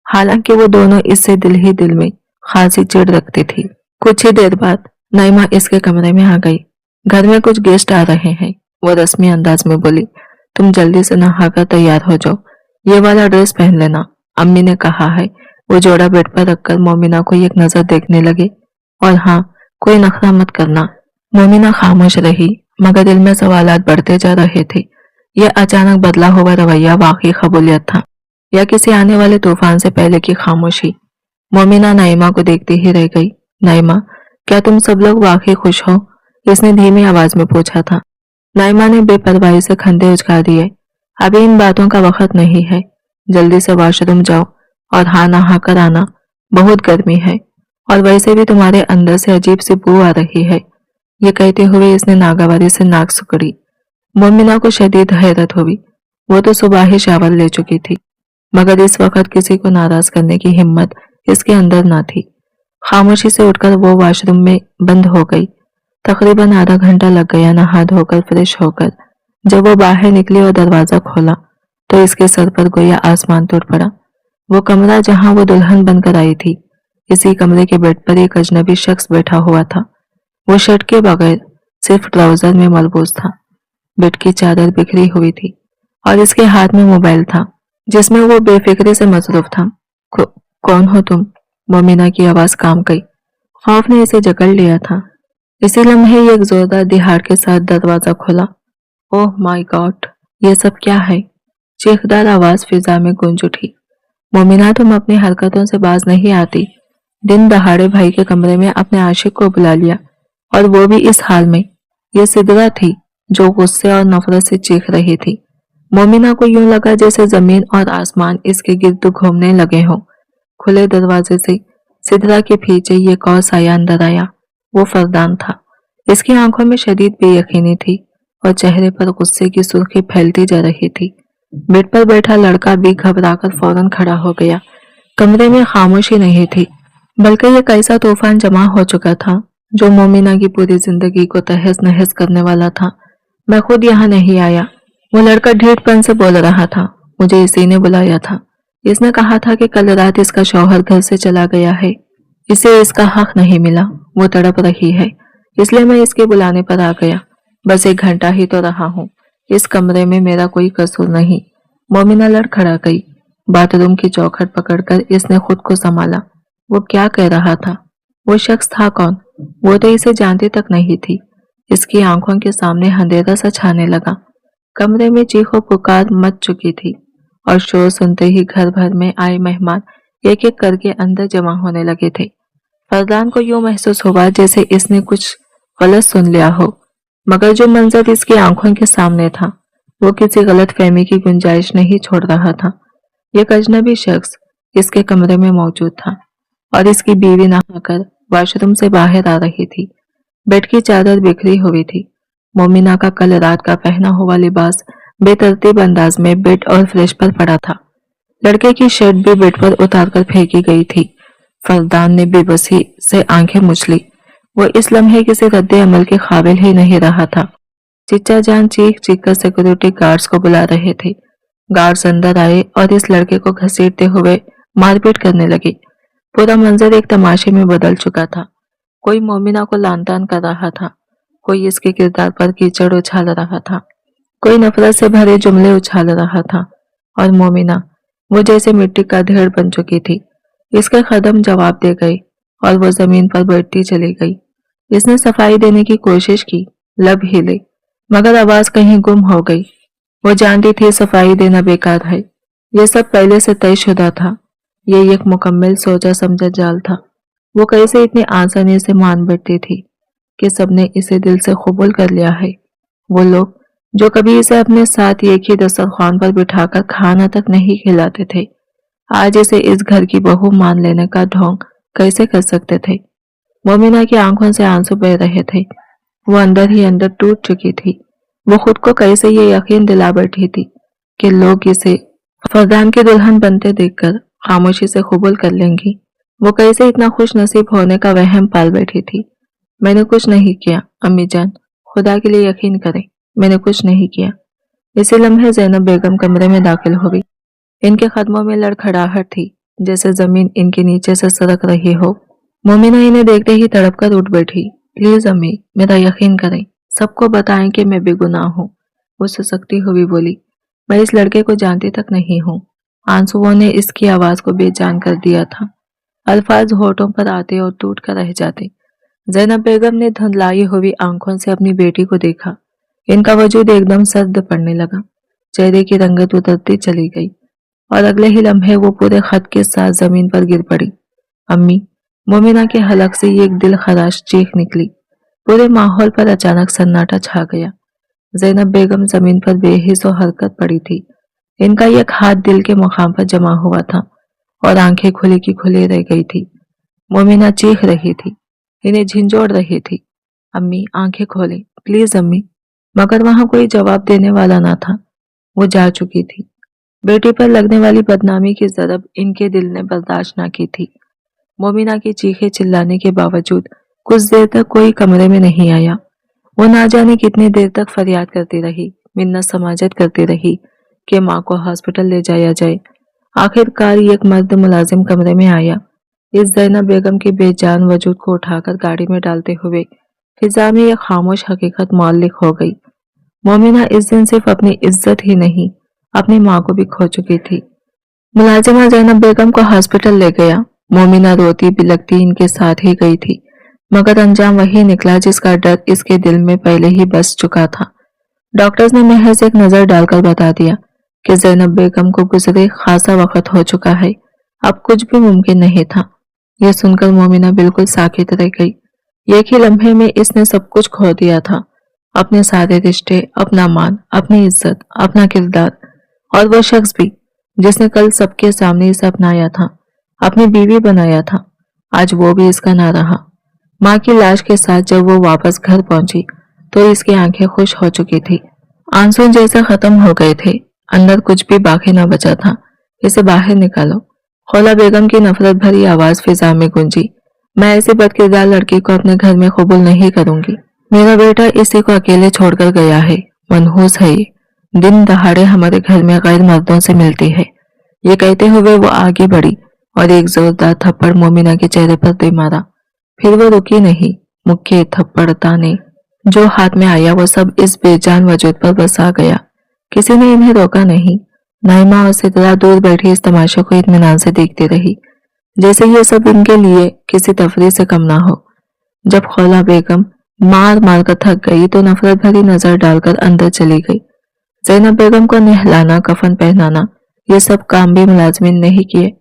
हालांकि वो दोनों इससे दिल ही दिल में खासी चिढ़ रखती थी। कुछ ही देर बाद नाइमा इसके कमरे में आ गई। घर में कुछ गेस्ट आ रहे हैं, वो रस्मी अंदाज में बोली। तुम जल्दी से नहाकर तैयार हो जाओ, ये वाला ड्रेस पहन लेना, अम्मी ने कहा है। वो जोड़ा बेड पर रखकर मोमिना को एक नजर देखने लगे। और हाँ, कोई नखरा मत करना। मोमिना खामोश रही, मगर दिल में सवालात बढ़ते जा रहे थे। यह अचानक बदला हुआ रवैया वाकई कबूलियत था या किसी आने वाले तूफान से पहले की खामोशी? मोमिना नाइमा को देखती ही रह गई। नाइमा, क्या तुम सब लोग वाकई खुश हो? इसने धीमी आवाज में पूछा था। नाइमा ने बेपरवाही से खंडे उचका दिए। अभी इन बातों का वक्त नहीं है, जल्दी से वॉशरूम जाओ और हाँ नहा कर आना, बहुत गर्मी है और वैसे भी तुम्हारे अंदर से अजीब सी बू आ रही है। ये कहते हुए इसने नागवारी से नाक सुकड़ी। मोमिना को शदीद हैरत हुई। वो तो सुबह ही शावर ले चुकी थी, मगर इस वक्त किसी को नाराज करने की हिम्मत इसके अंदर ना थी। खामोशी से उठकर वो वॉशरूम में बंद हो गई। तकरीबन आधा घंटा लग गया नहा धोकर फ्रेश होकर। जब वो बाहर निकली और दरवाजा खोला तो इसके सर पर गोया आसमान टूट पड़ा। वो कमरा जहां वो दुल्हन बनकर आई थी, इसी कमरे के बेड पर एक अजनबी शख्स बैठा हुआ था। वो शर्ट के बगैर सिर्फ ट्राउजर में मलबूस था। बेड की चादर बिखरी हुई थी और इसके हाथ में मोबाइल था, जिसमें वो बेफिक्री से मसरूफ था। कौन हो तुम? मोमिना की आवाज काम गई। खौफ ने इसे जकड़ लिया था। इसी लम्हे एक जोरदार दिहाड़ के साथ दरवाजा खुला। ओह माय गॉड, ये सब क्या है? चीखदार आवाज फिजा में गूंज उठी। मोमिना, तुम अपनी हरकतों से बाज नहीं आती। दिन दहाड़े भाई के कमरे में अपने आशिक को बुला लिया, और वो भी इस हाल में। ये सिदरा थी जो गुस्से और नफरत से चीख रही थी। मोमिना को यूं लगा जैसे जमीन और आसमान इसके गिर्द घूमने लगे हों। खुले दरवाजे से सिदरा के पीछे ये कौर साया अंदर आया। वो फरदान था। इसकी आंखों में शदीद बेयकीनी थी और चेहरे पर गुस्से की सुर्खी फैलती जा रही थी। बेड पर बैठा लड़का भी घबराकर फौरन खड़ा हो गया। कमरे में खामोशी नहीं थी, बल्कि एक ऐसा तूफान जमा हो चुका था जो मोमिना की पूरी जिंदगी को तहस नहस करने वाला था। मैं खुद यहाँ नहीं आया, वो लड़का ढीठपन से बोल रहा था। मुझे इसी ने बुलाया था। इसने कहा था कि कल रात इसका शौहर घर से चला गया है, इसे इसका हक नहीं मिला, वो तड़प रही है, इसलिए मैं इसके बुलाने पर आ गया। बस 1 घंटा ही तो रहा हूँ, इस कमरे में मेरा कोई कसूर नहीं। मोमिना लड़खड़ा गई। बाथरूम की चौखट पकड़कर इसने खुद को संभाला। वो क्या कह रहा था? वो शख्स था कौन? वो तो इसे जानती तक नहीं थी। इसकी आंखों के सामने अंधेरा सा छाने लगा। कमरे में चीखों पुकार मच चुकी थी और शोर सुनते ही घर भर में आए मेहमान एक एक करके अंदर जमा होने लगे थे। फरदान को यूं महसूस हुआ जैसे इसने कुछ गलत सुन लिया हो, मगर जो मंजर इसकी आंखों के सामने था वो किसी गलत फहमी की गुंजाइश नहीं छोड़ रहा था। एक अजनबी शख्स इसके कमरे में मौजूद था और इसकी बीवी नहाकर वॉशरूम से बाहर आ रही थी। बेड की चादर बिखरी हुई थी। मोमिना का कल रात का पहना हुआ लिबास बेतरतीब अंदाज में बेड और फ्रिज पर पड़ा था। लड़के की शर्ट भी बेड पर उतारकर फेंकी गई थी। फरदान ने बेबसी से आंखें मुछली। वो इस लम्हे किसी रद्दे अमल के काबिल ही नहीं रहा था। चिच्चा जान चीख चीख कर सिक्योरिटी गार्ड्स को बुला रहे थे। गार्ड्स अंदर आए और इस लड़के को घसीटते हुए मारपीट करने लगे। पूरा मंजर एक तमाशे में बदल चुका था। कोई मोमिना को लान तान कर रहा था, कोई इसके किरदार पर कीचड़ उछाल रहा था, कोई नफरत से भरे जुमले उछाल रहा था, और मोमिना वो जैसे मिट्टी का ढेर बन चुकी थी। इसके कदम जवाब दे गए और वो जमीन पर बैठती चली गई। इसने सफाई देने की कोशिश की, लब हिले, मगर आवाज कहीं गुम हो गई। वो जानती थी सफाई देना बेकार है। ये सब पहले से तयशुदा था। ये एक मुकम्मल सोचा समझा जाल था। वो कैसे इतनी आसानी से मान बैठती थी कि सबने इसे दिल से कबूल कर लिया है। वो लोग जो कभी इसे अपने साथ एक ही दस्तरखान पर बिठाकर खाना तक नहीं खिलाते थे, आज इसे इस घर की बहू मान लेने का ढोंग कैसे कर सकते थे। मोमिना की आंखों से आंसू बह रहे थे। वो अंदर ही अंदर टूट चुकी थी। वो खुद को कैसे ये यकीन दिला बैठी थी कि लोग इसे फरदान की दुल्हन बनते देखकर खामोशी से कबूल कर लेंगी। वो कैसे इतना खुश नसीब होने का वहम पाल बैठी थी। मैंने कुछ नहीं किया अम्मी जान, खुदा के लिए यकीन करें, मैंने कुछ नहीं किया। इसी लम्हे ज़ैनब बेगम कमरे में दाखिल हो गई। इनके कदमों में लड़खड़ाहट थी, जैसे जमीन इनके नीचे से सरक रही हो। मोमिना इन्हें देखते ही तड़प कर उठ बैठी। प्लीज अम्मी, मेरा यकीन करें, सबको बताएं कि मैं बेगुनाह हूँ। वो सुसकती हुई बोली, मैं इस लड़के को जानती तक नहीं हूँ। आंसुओं ने इसकी आवाज को बेजान कर दिया था। अल्फाज होठों पर आते और टूट कर रह जाते। ज़ैनब बेगम ने धुंधलाई हुई आंखों से अपनी बेटी को देखा। इनका वजूद एकदम सर्द पड़ने लगा। चेहरे की रंगत उतरती चली गई और अगले ही लम्हे वो पूरे खत के साथ जमीन पर गिर पड़ी। अम्मी, मोमिना के हलक से एक दिल खराश चीख निकली। पूरे माहौल पर अचानक सन्नाटा छा गया। ज़ैनब बेगम जमीन पर बेहिस हरकत पड़ी थी। इनका एक हाथ दिल के मुकाम पर जमा हुआ था और आंखें खुली की खुली रह गई थी। मोमिना चीख रही थी, इन्हें झिंझोड़ रही थी, अम्मी आंखें खोले, प्लीज अम्मी। मगर वहां कोई जवाब देने वाला ना था। वो जा चुकी थी। बेटी पर लगने वाली बदनामी की ज़रब इनके दिल ने बर्दाश्त ना की थी। मोमिना की चीखें चिल्लाने के बावजूद कुछ देर तक कोई कमरे में नहीं आया। वो ना जाने कितनी देर तक फरियाद करती रही, मिन्नत समाजत करती रही कि माँ को हॉस्पिटल ले जाया जाए। आखिरकार एक मर्द मुलाजिम कमरे में आया। इस ज़ैनब बेगम के बेजान वजूद को उठाकर गाड़ी में डालते हुए फिजा में एक खामोश हकीकत मौलिक हो गई। मोमिना इस दिन सिर्फ अपनी इज्जत ही नहीं, अपनी माँ को भी खो चुकी थी। मुलाजिमा ज़ैनब बेगम को हॉस्पिटल ले गया। मोमिना रोती बिलखती इनके साथ ही गई थी, मगर अंजाम वही निकला जिसका डर इसके दिल में पहले ही बस चुका था। डॉक्टर्स ने महज एक नजर डालकर बता दिया कि ज़ैनब बेगम को गुजरे खासा वक्त हो चुका है, अब कुछ भी मुमकिन नहीं था। यह सुनकर मोमिना बिल्कुल साकित रह गई। एक ही लम्हे में इसने सब कुछ खो दिया था, अपने सारे रिश्ते, अपना मान, अपनी इज्जत, अपना किरदार, और वो शख्स भी जिसने कल सबके सामने इसे अपनाया था, अपनी बीवी बनाया था, आज वो भी इसका ना रहा। माँ की लाश के साथ जब वो वापस घर पहुंची तो इसकी आंखें खुश हो चुकी थी। आंसू जैसे खत्म हो गए थे, अंदर कुछ भी बाकी ना बचा था। इसे बाहर निकालो। खौला बेगम की नफरत भरी आवाज फिजा में गूंजी। मैं ऐसी बदकिरदार लड़की को अपने घर में कबूल नहीं करूंगी। मेरा बेटा इसी को अकेले छोड़कर गया है, मनहूस है ये, दिन दहाड़े हमारे घर में गैर मर्दों से मिलती है। ये कहते हुए वो आगे बढ़ी और एक जोरदार थप्पड़ मोमिना के चेहरे पर दे मारा। फिर वो रुकी नहीं, मुक्के, थप्पड़, ताने जो हाथ में आया वो सब इस बेजान वजूद पर बस आ गया। किसी ने इन्हें रोका नहीं। नाइमा और सितरा दूर बैठी इस तमाशे को इत्मीनान से देखती रही, जैसे ये सब इनके लिए किसी तफरीह से कम ना हो। जब खौला बेगम मार मार कर थक गई तो नफरत भरी नजर डालकर अंदर चली गई। ज़ैनब बेगम को नहलाना, कफन पहनाना, ये सब काम भी मुलाजिमिन ने ही किए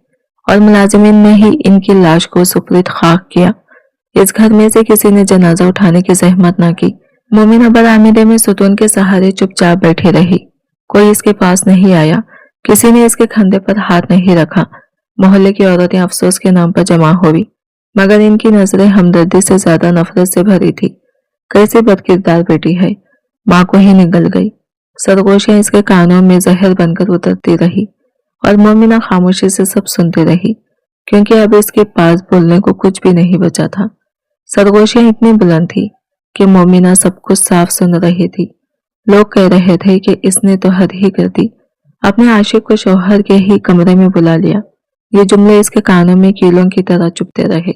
और मुलाजिमिन ने ही इनकी लाश को सुपुर्द खाक किया। इस घर में से किसी ने जनाजा उठाने की जहमत ना की। मोमिना बरामदे में सुतून के सहारे चुपचाप बैठी रही। कोई इसके पास नहीं आया, किसी ने इसके कंधे पर हाथ नहीं रखा। मोहल्ले की औरतें अफसोस के नाम पर जमा हुई, मगर इनकी नजरें हमदर्दी से ज्यादा नफरत से भरी थी। कैसी बदकिरदार बेटी है, माँ को ही निगल गई। सरगोशियां इसके कानों में जहर बनकर उतरती रही और मोमिना खामोशी से सब सुनती रही, क्योंकि अब इसके पास बोलने को कुछ भी नहीं बचा था। सरगोशियां इतनी बुलंद थी कि मोमिना सब कुछ साफ सुन रही थी। लोग कह रहे थे कि इसने तो हद ही कर दी, अपने आशिक को शौहर के ही कमरे में बुला लिया। ये जुमले इसके कानों में कीलों की तरह चुभते रहे।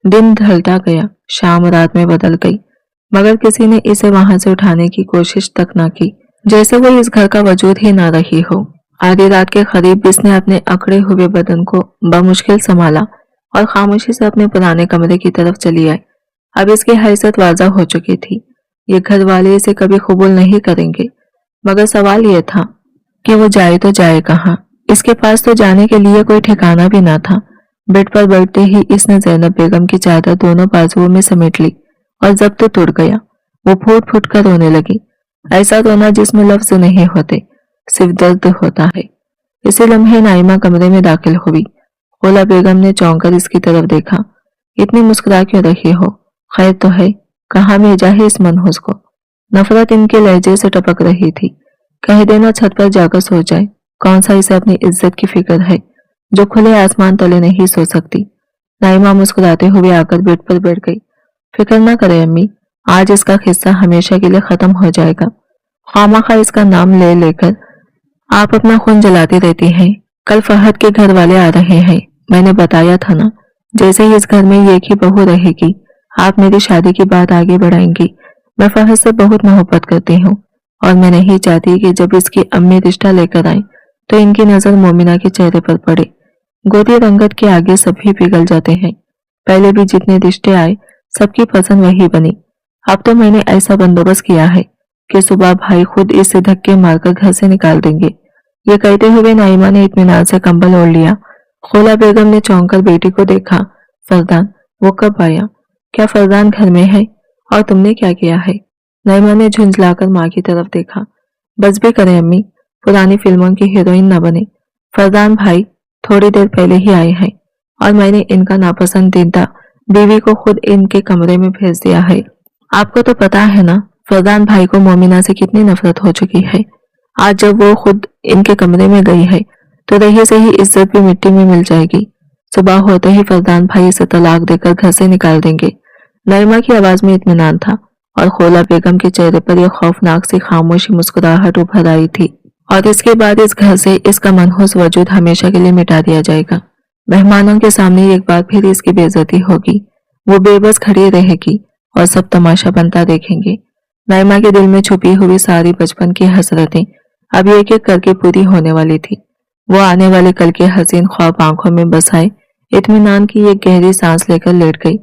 दिन ढलता गया, शाम रात में बदल गई, मगर किसी ने इसे वहां से उठाने की कोशिश तक न की, जैसे वो इस घर का वजूद ही ना रही हो। आधी रात के करीब इसने अपने अकड़े हुए बदन को बमुश्किल संभाला और खामोशी से अपने पुराने कमरे की तरफ चली आई। अब इसकी हैसियत वाज़ा हो चुकी थी। ये घर वाले इसे कभी कबूल नहीं करेंगे, मगर सवाल यह था कि वो जाए तो जाए कहाँ। इसके पास तो जाने के लिए कोई ठिकाना भी ना था। बेड पर बैठते ही इसने ज़ैनब बेगम की चादर दोनों बाजुओं में समेट ली और जब्त टूट गया। वो फूट फूट कर रोने लगी, ऐसा रोना जिसमें लफ्ज नहीं होते, सिर्फ दर्द होता है। इसी लम्हे नाइमा कमरे में दाखिल हुई। खोला बेगम ने चौंक कर इसकी तरफ देखा। इतनी मुस्कुरा क्यों रही हो? खैर तो है? कहाँ भेजा है इस मनहूस को? नफरत इनके लहजे से टपक रही थी। कह देना छत पर जाकर सो जाए। कौन सा इसे अपनी इज्जत की फिक्र है जो खुले आसमान तले नहीं सो सकती। नाइमा मुस्कुराते हुए आकर बेड पर बैठ गई। फिक्र न करे अम्मी, आज इसका किस्सा हमेशा के लिए खत्म हो जाएगा। खामखा इसका नाम ले लेकर आप अपना खून जलाती रहती हैं। कल फहद के घर वाले आ रहे हैं, मैंने बताया था ना। जैसे ही इस घर में एक ही बहू रहेगी, आप मेरी शादी की बात आगे बढ़ाएंगी। मैं फहद से बहुत मोहब्बत करती हूँ और मैं नहीं चाहती कि जब इसकी अम्मी रिश्ता लेकर आए तो इनकी नजर मोमिना के चेहरे पर पड़े। गोरी रंगत के आगे सभी पिघल जाते हैं। पहले भी जितने रिश्ते आए सबकी पसंद वही बनी। अब तो मैंने ऐसा बंदोबस्त किया है कि सुबह भाई खुद इसे धक्के मारकर घर से निकाल देंगे। ये कहते हुए नाइमा ने इत्मीनान से कंबल ओढ़ लिया। खोला बेगम ने चौंक कर बेटी को देखा। फरदान, वो कब आया? क्या फरदान घर में है? और तुमने क्या किया है? नाइमा ने झुंझलाकर माँ की तरफ देखा। बस भी करें अम्मी, पुरानी फिल्मों की हीरोइन न बने। फरदान भाई थोड़ी देर पहले ही आए हैं और मैंने इनका नापसंदीदा बीवी को खुद इनके कमरे में भेज दिया है। आपको तो पता है ना फरदान भाई को मोमिना से कितनी नफरत हो चुकी है। आज जब वो खुद इनके कमरे में गई है तो रही से ही इज्जत भी मिट्टी में मिल जाएगी। सुबह होते ही फरदान भाई इसे तलाक देकर घर से निकाल देंगे। नईमा की आवाज में इत्मीनान था और खोला बेगम के चेहरे पर यह खौफनाक सी खामोशी मुस्कुराहट उभर आई थी। और इसके बाद इस घर से इसका मनहूस वजूद हमेशा के लिए मिटा दिया जाएगा। मेहमानों के सामने एक बार फिर इसकी बेइज्जती होगी। वो बेबस खड़ी रहेगी और सब तमाशा बनता देखेंगे। नईमा के दिल में छुपी हुई सारी बचपन की हसरतें अब एक एक करके पूरी होने वाली थी। वो आने वाले कल के हसीन ख्वाब आंखों में बसाए इत्मीनान की एक गहरी सांस लेकर लेट गई।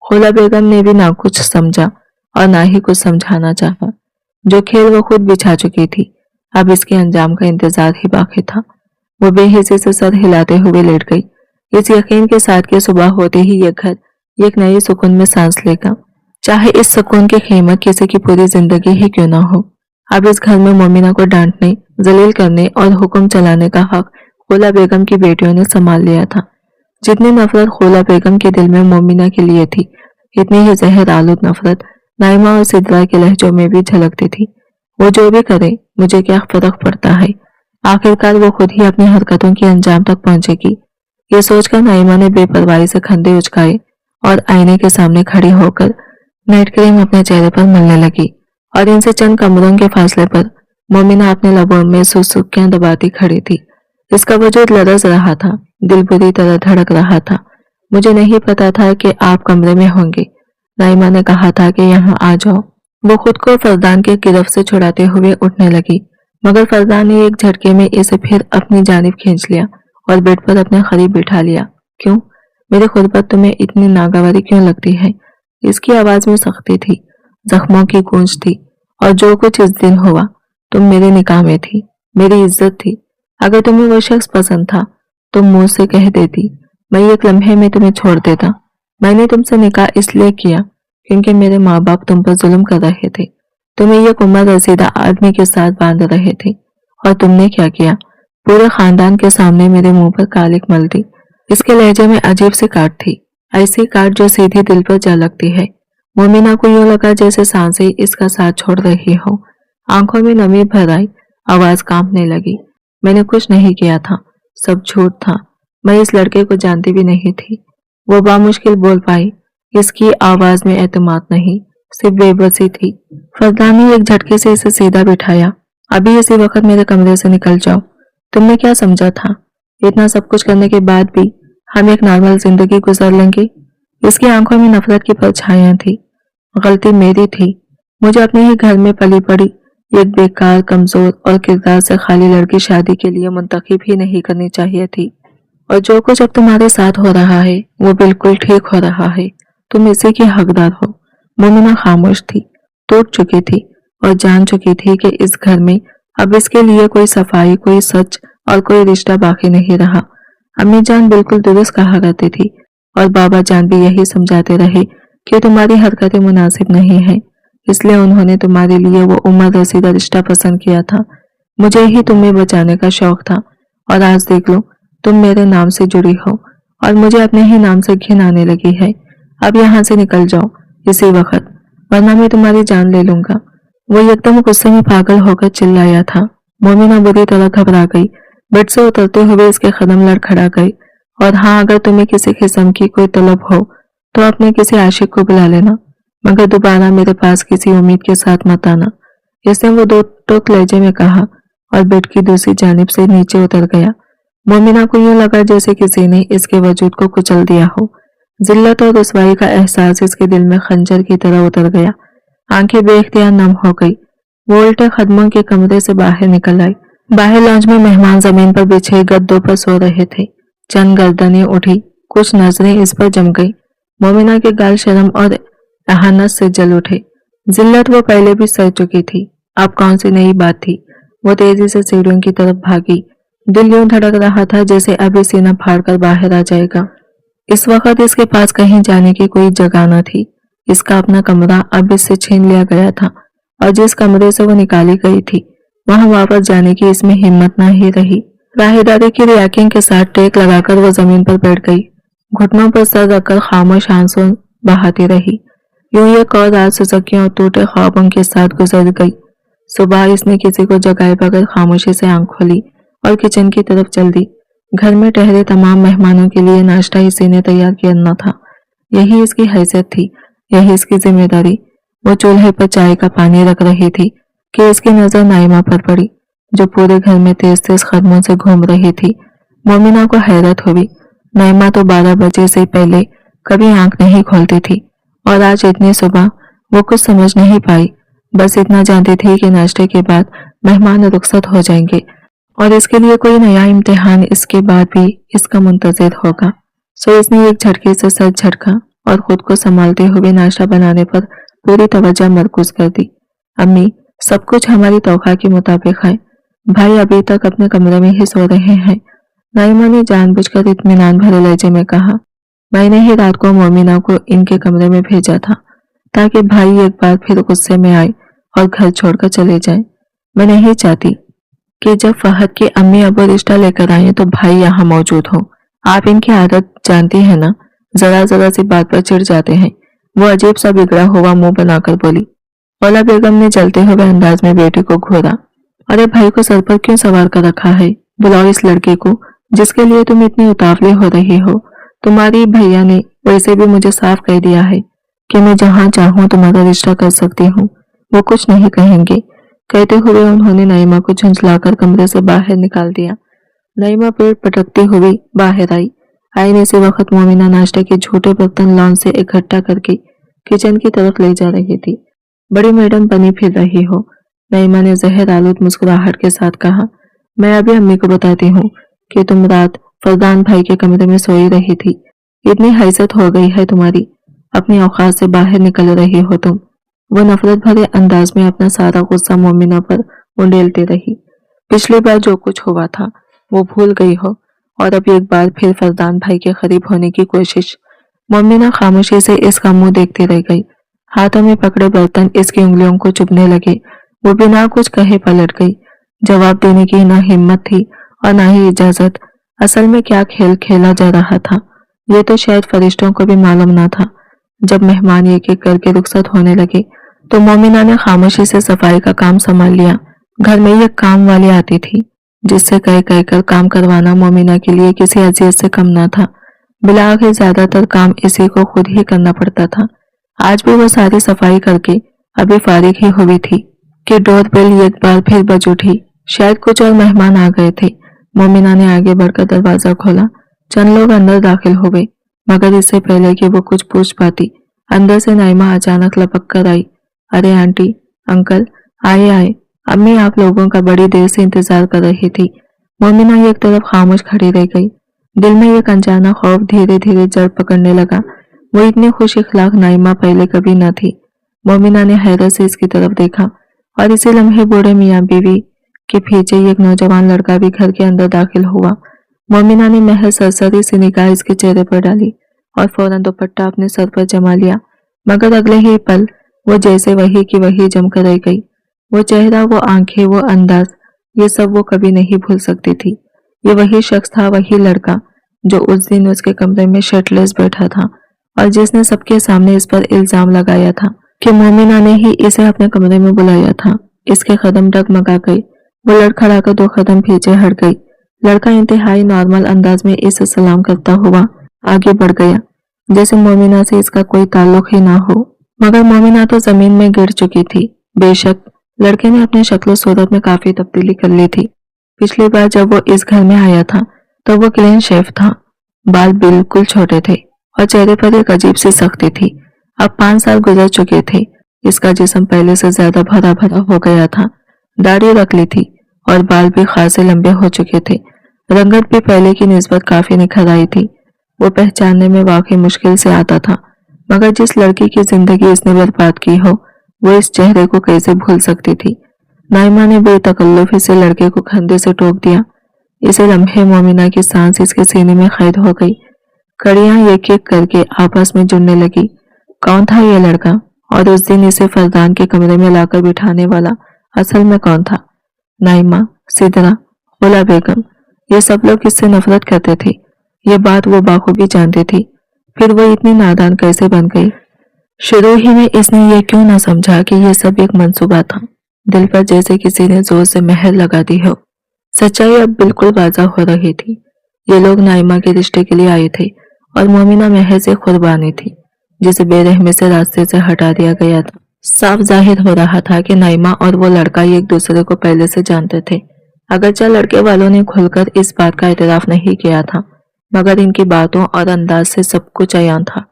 खोला बेगम ने भी ना कुछ समझा और ना ही कुछ समझाना चाहा। जो खेल वो खुद बिछा चुकी थी, अब इसके अंजाम का इंतजार ही बाकी था। वो बेहिसी से सर हिलाते हुए लेट गई, इस यकीन के साथ कि सुबह होते ही ये घर एक नए सुकून में सांस लेगा, चाहे इस सुकून की कीमत किसी की पूरी जिंदगी ही क्यों ना हो। अब इस घर में मोमिना को डांटने, जलील करने और हुक्म चलाने का हक खोला बेगम की बेटियों ने संभाल लिया था। जितनी नफरत खोला बेगम के दिल में मोमिना के लिए थी, इतनी ही जहर आलूद नफरत नाइमा और सिद्रा के लहजों में भी झलकती थी। वो जो भी करे मुझे क्या फर्क पड़ता है, आखिरकार वो खुद ही अपनी हरकतों के अंजाम तक पहुंचेगी। ये सोचकर नाइमा ने बेपरवाही से खंडे उचकाए और आईने के सामने खड़ी होकर नाइट क्रीम अपने चेहरे पर मलने लगी। और इनसे चंद कमरों के फासले पर मोमिना अपने लबों में सुसुकियां दबाती खड़ी थी। इसका वजूद लरज रहा था, दिल बुरी तरह धड़क रहा था। मुझे नहीं पता था कि आप कमरे में होंगे। नाइमा ने कहा था कि यहाँ आ जाओ। वो खुद को फरदान के गिरफ्त से छुड़ाते हुए उठने लगी, मगर फरदान ने एक झटके में इसे फिर अपनी जानिब खींच लिया और बेड पर अपने करीब बिठा लिया। क्यों? मेरी खुरपत तुम्हें इतनी नागवारी क्यों लगती है? इसकी आवाज में सख्ती थी, जख्मों की गूंज थी। और जो कुछ इस दिन हुआ, तुम मेरे निकाह में थी, मेरी इज्जत थी। अगर तुम्हें वो शख्स पसंद था तो मुंह से कह देती, मैं एक लम्हे में तुम्हें छोड़ देता। मैंने तुमसे निकाह इसलिए किया क्योंकि मेरे माँ बाप तुम पर जुल्म कर रहे थे, तुम्हें एक उम्र रसीदा आदमी के साथ बांध रहे थे। और तुमने क्या किया? पूरे खानदान के सामने मेरे मुंह पर कालिक मल दी। इसके लहजे में अजीब सी काट थी, ऐसी काट जो सीधी दिल पर जा लगती है। मोमिना को यूं लगा जैसे सांसें इसका साथ छोड़ रही हो। आंखों में नमी भर आई, आवाज कांपने लगी। मैंने कुछ नहीं किया था, सब झूठ था। मैं इस लड़के को जानती भी नहीं थी। वो बामुश्किल बोल पाई। इसकी आवाज में एतमाद नहीं, सिर्फ बेबसी थी। फरदान ने एक झटके से इसे सीधा बिठाया। अभी इसी वक्त मेरे कमरे से निकल जाओ। तुमने क्या समझा था? इतना सब कुछ करने के बाद भी हम एक नॉर्मल जिंदगी गुजार लेंगे? इसकी आंखों में नफरत की परछाइयां थी। गलती मेरी थी। मुझे अपने ही घर में पली पड़ी एक बेकार, कमजोर और किरदार से खाली लड़की शादी के लिए मुंतखब ही नहीं करनी चाहिए थी। और जो कुछ अब तुम्हारे साथ हो रहा है वो बिल्कुल ठीक हो रहा है। तुम इसी की हकदार हो। मोमिना खामोश थी, टूट चुकी थी और जान चुकी थी कि इस घर में अब इसके लिए कोई सफाई, कोई सच और कोई रिश्ता बाकी नहीं रहा। अम्मी जान बिल्कुल दुरुस्त कहा करती थी और बाबा जान भी यही समझाते रहे कि तुम्हारी हरकतें मुनासिब नहीं है, इसलिए उन्होंने तुम्हारे लिए वो उम्र रसीदा रिश्ता पसंद किया था। मुझे ही तुम्हें बचाने का शौक था और आज देख लो, तुम मेरे नाम से जुड़ी हो और मुझे अपने ही नाम से घिन आने लगी है। अब यहाँ से निकल जाओ इसी वक्त, वरना मैं तुम्हारी जान ले लूंगा। वो एकदम गुस्से में पागल होकर चिल्लाया था। मोमिना बुरी तरह घबरा गई। बेड से उतरते हुए इसके कदम लड़खड़ा गए। और हाँ, अगर तुम्हें किसी किस्म की कोई तलब हो तो अपने किसी आशिक को बुला लेना, मगर दोबारा मेरे पास किसी उम्मीद के साथ मत आना। इसने वो दो टोक लहजे में कहा और बेड की दूसरी जानिब से नीचे उतर गया। मोमिना को यूं लगा जैसे किसी ने इसके वजूद को कुचल दिया हो। जिल्लत और रुसवाई का एहसास इसके दिल में खंजर की तरह उतर गया। आंखें बेख्तियार नम हो गई। वो उल्टे कदमों के कमरे से बाहर निकल आई। बाहर लॉन्ज में मेहमान जमीन पर बिछे गद्दों पर सो रहे थे। चंद गर्दनें उठी, कुछ नजरें इस पर जम गई। मोमिना के गाल शर्म और एहानत से जल उठे। जिल्लत वो पहले भी सह चुकी थी, अब कौन सी नई बात थी। वो तेजी से सीढ़ियों की तरफ भागी। दिल यूं धड़क रहा था जैसे अभी सीना फाड़कर बाहर आ जाएगा। इस वक्त इसके पास कहीं जाने की कोई जगह न थी। इसका अपना कमरा अब इससे छीन लिया गया था और जिस कमरे से वो निकाली गई थी वहां वापस जाने की इसमें हिम्मत न ही रही। राहदारी की रियाकिंग के साथ टेक लगाकर वो जमीन पर बैठ गई। घुटनों पर सर रखकर खामोश आंसू बहाती रही। यूं एक और रात सुसकियों और टूटे ख्वाबों के साथ गुजर गई। सुबह इसने किसी को जगाए बगैर खामोशी से आंख खोली और किचन की तरफ चल दी। घर में ठहरे तमाम मेहमानों के लिए नाश्ता इसी ने तैयार करना था। यही इसकी हैसियत थी, यही इसकी जिम्मेदारी। वो चूल्हे पर चाय का पानी रख रही थी कि इसकी नजर नाइमा पर पड़ी, जो पूरे घर में तेज तेज कदमों से घूम रही थी। मोमिना को हैरत हुई। नाइमा तो 12 बजे से पहले कभी आंख नहीं खोलती थी और आज इतनी सुबह वो कुछ समझ नहीं पाई। बस इतना जानती थी कि नाश्ते के बाद मेहमान रुखसत हो जाएंगे और इसके लिए कोई नया इम्तिहान इसके बाद भी इसका मुंतजिर होगा। सो इसने एक झटके से सर झटका और खुद को संभालते हुए नाश्ता बनाने पर पूरी तवज्जो मरकूज कर दी। अम्मी, सब कुछ हमारी तौखा के मुताबिक है। भाई अभी तक अपने कमरे में ही सो रहे हैं। नाइमा ने जानबूझकर इत्मीनान भरे लहजे में कहा। मैंने ही रात को मोमिना को इनके कमरे में भेजा था ताकि भाई एक बार फिर गुस्से में आए और घर छोड़कर चले जाएं। मैं नहीं चाहती कि जब फहद की अम्मी अबू रिश्ता लेकर आए तो भाई यहाँ मौजूद हो। आप इनकी आदत जानती है ना, जरा जरा सी बात पर चिढ़ जाते हैं। वो अजीब सा बिगड़ा हुआ मुंह बनाकर बोली। औला बेगम ने जलते हुए अंदाज में बेटी को घूरा। अरे भाई को सर पर क्यों सवार कर रखा है? बुलाओ इस लड़के को जिसके लिए तुम इतनी उतावली हो रही हो। तुम्हारी भैया ने वैसे भी मुझे साफ कह दिया है कि मैं जहाँ चाहूँ तुम्हारा रिश्ता कर सकती हूँ। वो कुछ नहीं कहेंगे। कहते हुए उन्होंने नाइमा को झुंझलाकर कमरे से बाहर निकाल दिया। नाइमा पेट पटकती हुई बाहर आई। आईने से वक्त मोमिना नाश्ते के छोटे बर्तन लॉन से इकट्ठा करके किचन की तरफ ले जा रही थी। बड़ी मैडम बनी फिर रही हो, नाइमा ने जहर आलूद मुस्कुराहट के साथ कहा। मैं अभी अम्मी को बताती हूँ कि तुम रात फरदान भाई के कमरे में सोई रही थी। इतनी हैसियत हो गई है तुम्हारी, अपनी औकात से बाहर निकल रही हो तुम। वो नफरत भरे अंदाज में अपना सारा गुस्सा मोमिना पर उंडेलती रही। पिछली बार जो कुछ हुआ था वो भूल गई हो और अब एक बार फिर फरदान भाई के करीब होने की कोशिश। मोमिना खामोशी से इसका मुंह देखती रह गई। हाथों में पकड़े बर्तन इसकी उंगलियों को चुभने लगे। वो बिना कुछ कहे पलट गई। जवाब देने की ना हिम्मत थी और ना ही इजाजत। असल में क्या खेल खेला जा रहा था ये तो शायद फरिश्तों को भी मालूम ना था। जब मेहमान एक एक करके रुखसत होने लगे तो मोमिना ने खामोशी से सफाई का काम संभाल लिया। घर में एक काम वाली आती थी जिससे कह कह कर काम करवाना मोमिना के लिए किसी अजियत से कम ना था। बिला आखिर ज्यादातर काम इसी को खुद ही करना पड़ता था। आज भी वो सारी सफाई करके अभी फारिग ही हुई थी कि डोर बेल एक बार फिर बज उठी। शायद कुछ और मेहमान आ गए थे। मोमिना ने आगे बढ़कर दरवाजा खोला। चंद लोग अंदर दाखिल हो गए, मगर इससे पहले कि वो कुछ पूछ पाती, अंदर से नाइमा अचानक लपक कर आई। अरे आंटी, अंकल, आए आए। अम्मी आप लोगों का बड़ी देर से इंतजार कर रही थी। मोमिना एक तरफ खामोश खड़ी रह गई। दिल में एक अनजाना खौफ धीरे धीरे जड़ पकड़ने लगा। वो इतनी खुश इखलाक नाइमा पहले कभी न थी। मोमिना ने हैरत से इसकी तरफ देखा और इसी लम्हे बूढ़े मियाँ बीवी के पीछे एक नौजवान लड़का भी घर के अंदर दाखिल हुआ। मोमिना ने महज सरसरी सी निगाह इसके चेहरे पर डाली और फौरन दुपट्टा अपने सर पर जमा लिया, मगर अगले ही पल वो जैसे वही की वही जमकर रह गई। वो चेहरा, वो आंखें, वो अंदाज, ये सब वो कभी नहीं भूल सकती थी। ये वही शख्स था, वही लड़का जो उस दिन उसके कमरे में शर्टलेस बैठा था और जिसने सबके सामने इस पर इल्जाम लगाया था कि मोमिना ने ही इसे अपने कमरे में बुलाया था। इसके कदम डगमगा गए। वो लड़खड़ाकर 2 कदम पीछे हट गई। लड़का इंतहाई नॉर्मल अंदाज में इसे सलाम करता हुआ आगे बढ़ गया, जैसे मोमिना से इसका कोई ताल्लुक ही ना हो। मगर मोमिना तो जमीन में गिर चुकी थी। बेशक लड़के ने अपनी शक्ल सूरत में काफी तब्दीली कर ली थी। पिछली बार जब वो इस घर में आया था तो वो क्लीन शेफ था, बाल बिल्कुल छोटे थे और चेहरे पर एक अजीब सी सख्ती थी। अब 5 साल गुजर चुके थे। इसका जिस्म पहले से ज्यादा भरा भरा हो गया था। दाढ़ी रख ली थी और बाल भी खासे लंबे हो चुके थे। रंगत भी पहले की निस्बत काफी निखर आई थी। वो पहचानने में वाकई मुश्किल से आता था, मगर जिस लड़की की जिंदगी इसने बर्बाद की हो, वो इस चेहरे को कैसे भूल सकती थी। नाइमा ने बेतकल्लुफ इसे लड़के को कंधे से टोक दिया। इसे लम्हे मोमिना की सांस इसके सीने में कैद हो गई। कड़ियां एक एक करके आपस में जुड़ने लगी। कौन था ये लड़का, और उस दिन इसे फरदान के कमरे में लाकर बिठाने वाला असल में कौन था? नाइमा, सिदरा, खुला बेगम, ये सब लोग इससे नफरत करते थे। ये बात वो बाखूबी जानती थी। फिर वो इतनी नादान कैसे बन गई? शुरू ही में इसने ये क्यों ना समझा कि ये सब एक मंसूबा था। दिल पर जैसे किसी ने जोर से मेहर लगा दी हो। सच्चाई अब बिल्कुल वाज़ह हो रही थी। ये लोग नाइमा के रिश्ते के लिए आए थे और मोमिना महज एक कुर्बानी थी जिसे बेरहमी से रास्ते से हटा दिया गया था। साफ जाहिर हो रहा था कि नाइमा और वो लड़का एक दूसरे को पहले से जानते थे। अगरचे लड़के वालों ने खुलकर इस बात का इतराफ नहीं किया था, मगर इनकी बातों और अंदाज से सब कुछ अयान था।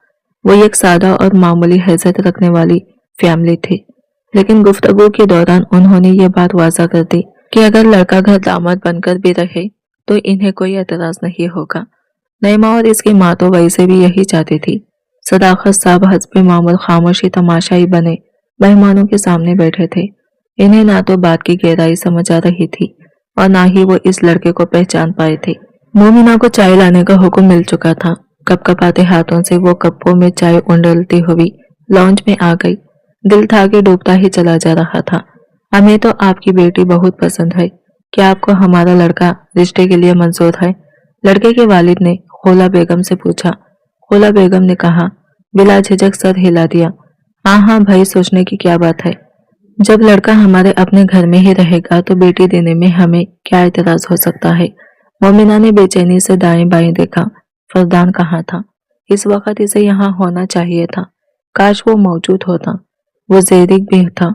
वो एक सादा और मामूली हैसियत रखने वाली फैमिली थी, लेकिन गुफ्तगू के दौरान उन्होंने ये बात वाज़ा कर दी कि अगर लड़का घर दामाद बनकर भी रहे तो इन्हें कोई एतराज नहीं होगा। नईमा और इसकी माँ तो वैसे भी यही चाहती थी। सदाकत साहब हस्बे मामूल खामोशी तमाशाई बने मेहमानों के सामने बैठे थे। इन्हें ना तो बात की गहराई समझ आ रही थी और ना ही वो इस लड़के को पहचान पाए थे। मोमिना को चाय लाने का हुक्म मिल चुका था। कपकपाते हाथों से वो कप्पों में चाय उंडलती हुई लॉन्च में आ गई। दिल था कि डूबता ही चला जा रहा था। हमें तो आपकी बेटी बहुत पसंद है। क्या आपको हमारा लड़का रिश्ते के लिए मंजूर है? लड़के के वालिद ने खोला बेगम से पूछा। खोला बेगम ने कहा, बिला झिझक सर हिला दिया। हाँ हाँ भाई, सोचने की क्या बात है। जब लड़का हमारे अपने घर में ही रहेगा तो बेटी देने में हमें क्या एतराज हो सकता है। मोमिना ने बेचैनी से दाएं बाएं देखा। फरदान कहाँ था? इस वक्त इसे यहाँ होना चाहिए था। काश वो मौजूद होता। वो ज़ेरिक भी था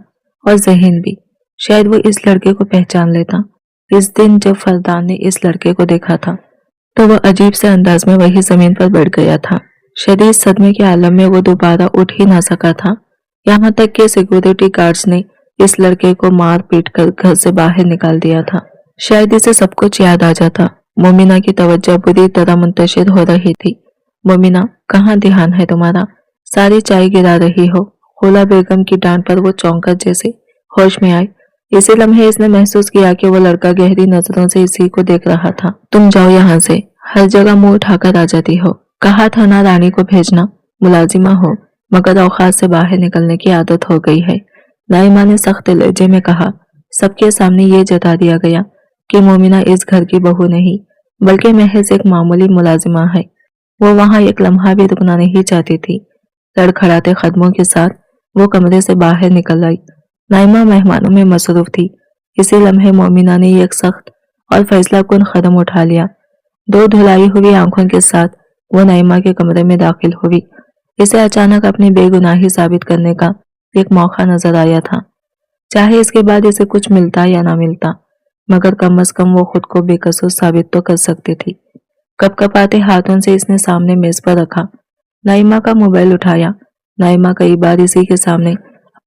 और ज़हीन भी। शायद वो इस लड़के को पहचान लेता। इस दिन जब फरदान ने इस लड़के को देखा था तो वह अजीब से अंदाज में वही जमीन पर बैठ गया था। शदीद सदमे के आलम में वो दोबारा उठ ही ना सका था। यहाँ तक कि सिक्योरिटी गार्ड्स ने इस लड़के को मार पीट कर घर से बाहर निकाल दिया था। शायद इसे सब कुछ याद आ जाता। मोमिना की तवज्जो बुरी तरह मुंतशिर हो रही थी। मोमिना, कहाँ ध्यान है तुम्हारा? सारी चाय गिरा रही हो। खोला बेगम की डांट पर वो चौंका जैसे होश में आई। इसी लम्हे इसने महसूस किया कि वो लड़का गहरी नजरों से इसी को देख रहा था। तुम जाओ यहाँ से, हर जगह मुंह उठाकर आ जाती हो। कहा था ना रानी को भेजना। मुलाजिमा हो, मगर औकात से बाहर निकलने की आदत हो गई है। नाइमा ने सख्त लहजे में कहा। सबके सामने ये जता दिया गया कि मोमिना इस घर की बहू नहीं बल्कि महज एक मामूली मुलाजिमा है। वो वहां एक लम्हा भी रुकना नहीं चाहती थी। लड़खड़ाते कदमों के साथ वो कमरे से बाहर निकल आई। नाइमा मेहमानों में मसरूफ थी। इसी लम्हे मोमिना ने एक सख्त और फैसला कुन कदम उठा लिया। दो धुलाई हुई आंखों के साथ वो नाइमा के कमरे में दाखिल हुई। इसे अचानक अपनी बेगुनाही साबित करने का एक मौका नजर आया था, चाहे इसके बाद इसे कुछ मिलता या ना मिलता, मगर कम से कम वो खुद को बेकसूर साबित तो कर सकती थी। कपकपाते हाथों से इसने सामने मेज पर रखा, नाइमा का मोबाइल उठाया। नाइमा कई बार इसी के सामने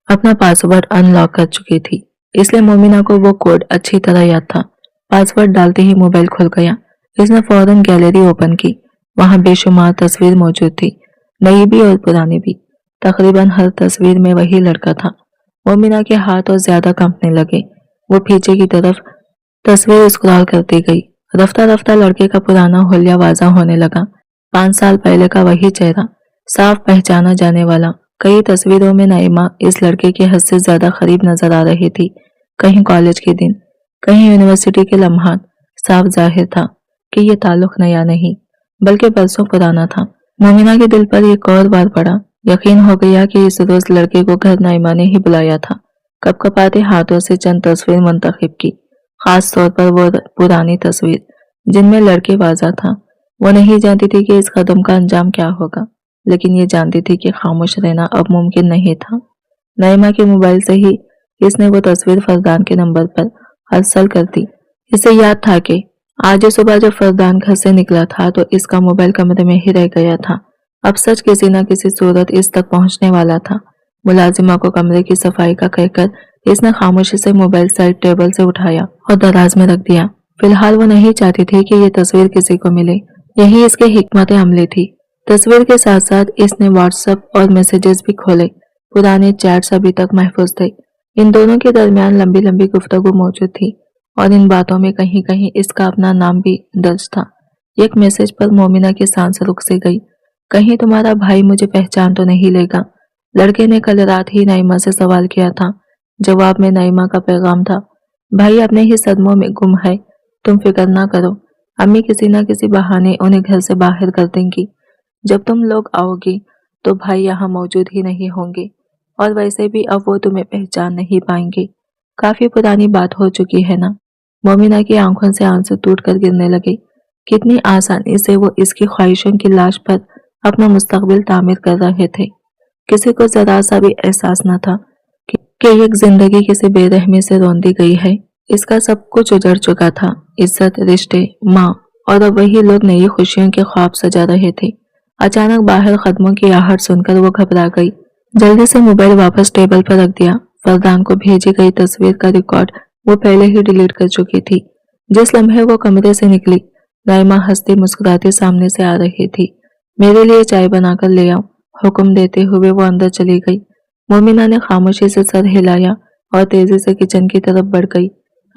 अपना पासवर्ड अनलॉक कर चुकी थी, इसलिए मोमिना को वो कोड अच्छी तरह याद था। पासवर्ड डालते ही मोबाइल खुल गया। इसने फौरन गैलरी ओपन की। वहां बेशुमार तस्वीर मौजूद थी, नई भी और पुरानी भी। तकरीबन हर तस्वीर में वही लड़का था। मोमिना के हाथ और ज्यादा कांपने लगे। वो पीछे की तरफ तस्वीर स्क्रॉल करती गई। रफ्ता रफ्ता लड़के का पुराना हुलिया वाज़ा होने लगा। 5 साल पहले का वही चेहरा, साफ पहचाना जाने वाला। कई तस्वीरों में नाइमा इस लड़के के हद से ज्यादा करीब नजर आ रही थी। कहीं कॉलेज के दिन, कहीं यूनिवर्सिटी के लम्हात। साफ जाहिर था कि ये ताल्लुक नया नहीं बल्कि बरसों पुराना था। मोमिना के दिल पर एक और बार पड़ा। यकीन हो गया कि इस रोज लड़के को घर नाइमा ने ही बुलाया था। कपकपाते हाथों से चंद तस्वीर मुंतखब की, खास तौर पर वो पुरानी तस्वीर जिनमें लड़के वाजा था। वो नहीं जानती थी कि इस कदम का अंजाम क्या होगा, लेकिन ये जानती थी कि खामोश रहना अब मुमकिन नहीं था। नाइमा के मोबाइल से ही इसने वो तस्वीर फरदान के नंबर पर अरसल कर दी। इसे याद था कि आज सुबह जब फरदान घर से निकला था तो इसका मोबाइल कमरे में ही रह गया था। अब सच किसी न किसी सूरत इस तक पहुंचने वाला था। मुलाजिमा को कमरे की सफाई का कहकर इसने खामोशी से मोबाइल साइड टेबल से उठाया और दराज में रख दिया। फिलहाल वो नहीं चाहती थी कि ये तस्वीर किसी को मिले, यही इसके हिकमत अमली थी। तस्वीर के साथ साथ इसने व्हाट्सएप और मैसेजेस भी खोले। पुराने चैट्स अभी तक महफूज थे। इन दोनों के दरमियान लंबी लंबी गुफ्तगू मौजूद थी और इन बातों में कहीं कहीं इसका अपना नाम भी दर्ज था। एक मैसेज पर मोमिना की सांस रुक सी गई। कहीं तुम्हारा भाई मुझे पहचान तो नहीं लेगा? लड़के ने कल रात ही नाइमा से सवाल किया था। जवाब में नाइमा का पैगाम था, भाई अपने ही सदमों में गुम है, तुम फिक्र ना करो, अम्मी किसी न किसी बहाने उन्हें घर से बाहर कर देंगी। जब तुम लोग आओगी तो भाई यहाँ मौजूद ही नहीं होंगे, और वैसे भी अब वो तुम्हें पहचान नहीं पाएंगे। काफी पुरानी बात हो चुकी है ना। मोमिना की आंखों से आंसू टूटकर गिरने लगे। कितनी आसानी से वो इसकी ख्वाहिशों की लाश पर अपना मुस्तकबिल तामीर कर रहे थे। किसी को जरा सा भी एहसास न था कि एक जिंदगी किसी बेरहमी से रौंदी गई है। इसका सब कुछ उजड़ चुका था, इज्जत, रिश्ते, माँ, और अब वही लोग नई खुशियों के ख्वाब सजा रहे थे। अचानक बाहर कदमों की आहट सुनकर वो घबरा गई। जल्दी से मोबाइल वापस टेबल पर रख दिया। फरदान को भेजी गई तस्वीर का रिकॉर्ड वो पहले ही डिलीट कर चुकी थी। जिस लम्हे वो कमरे से निकली, नाइमा हंसती मुस्कुराती सामने से आ रही थी। मेरे लिए चाय बनाकर ले आओ, हुक्म देते हुए वो अंदर चली गई। मोमिना ने खामोशी से सर हिलाया और तेजी से किचन की तरफ बढ़ गई।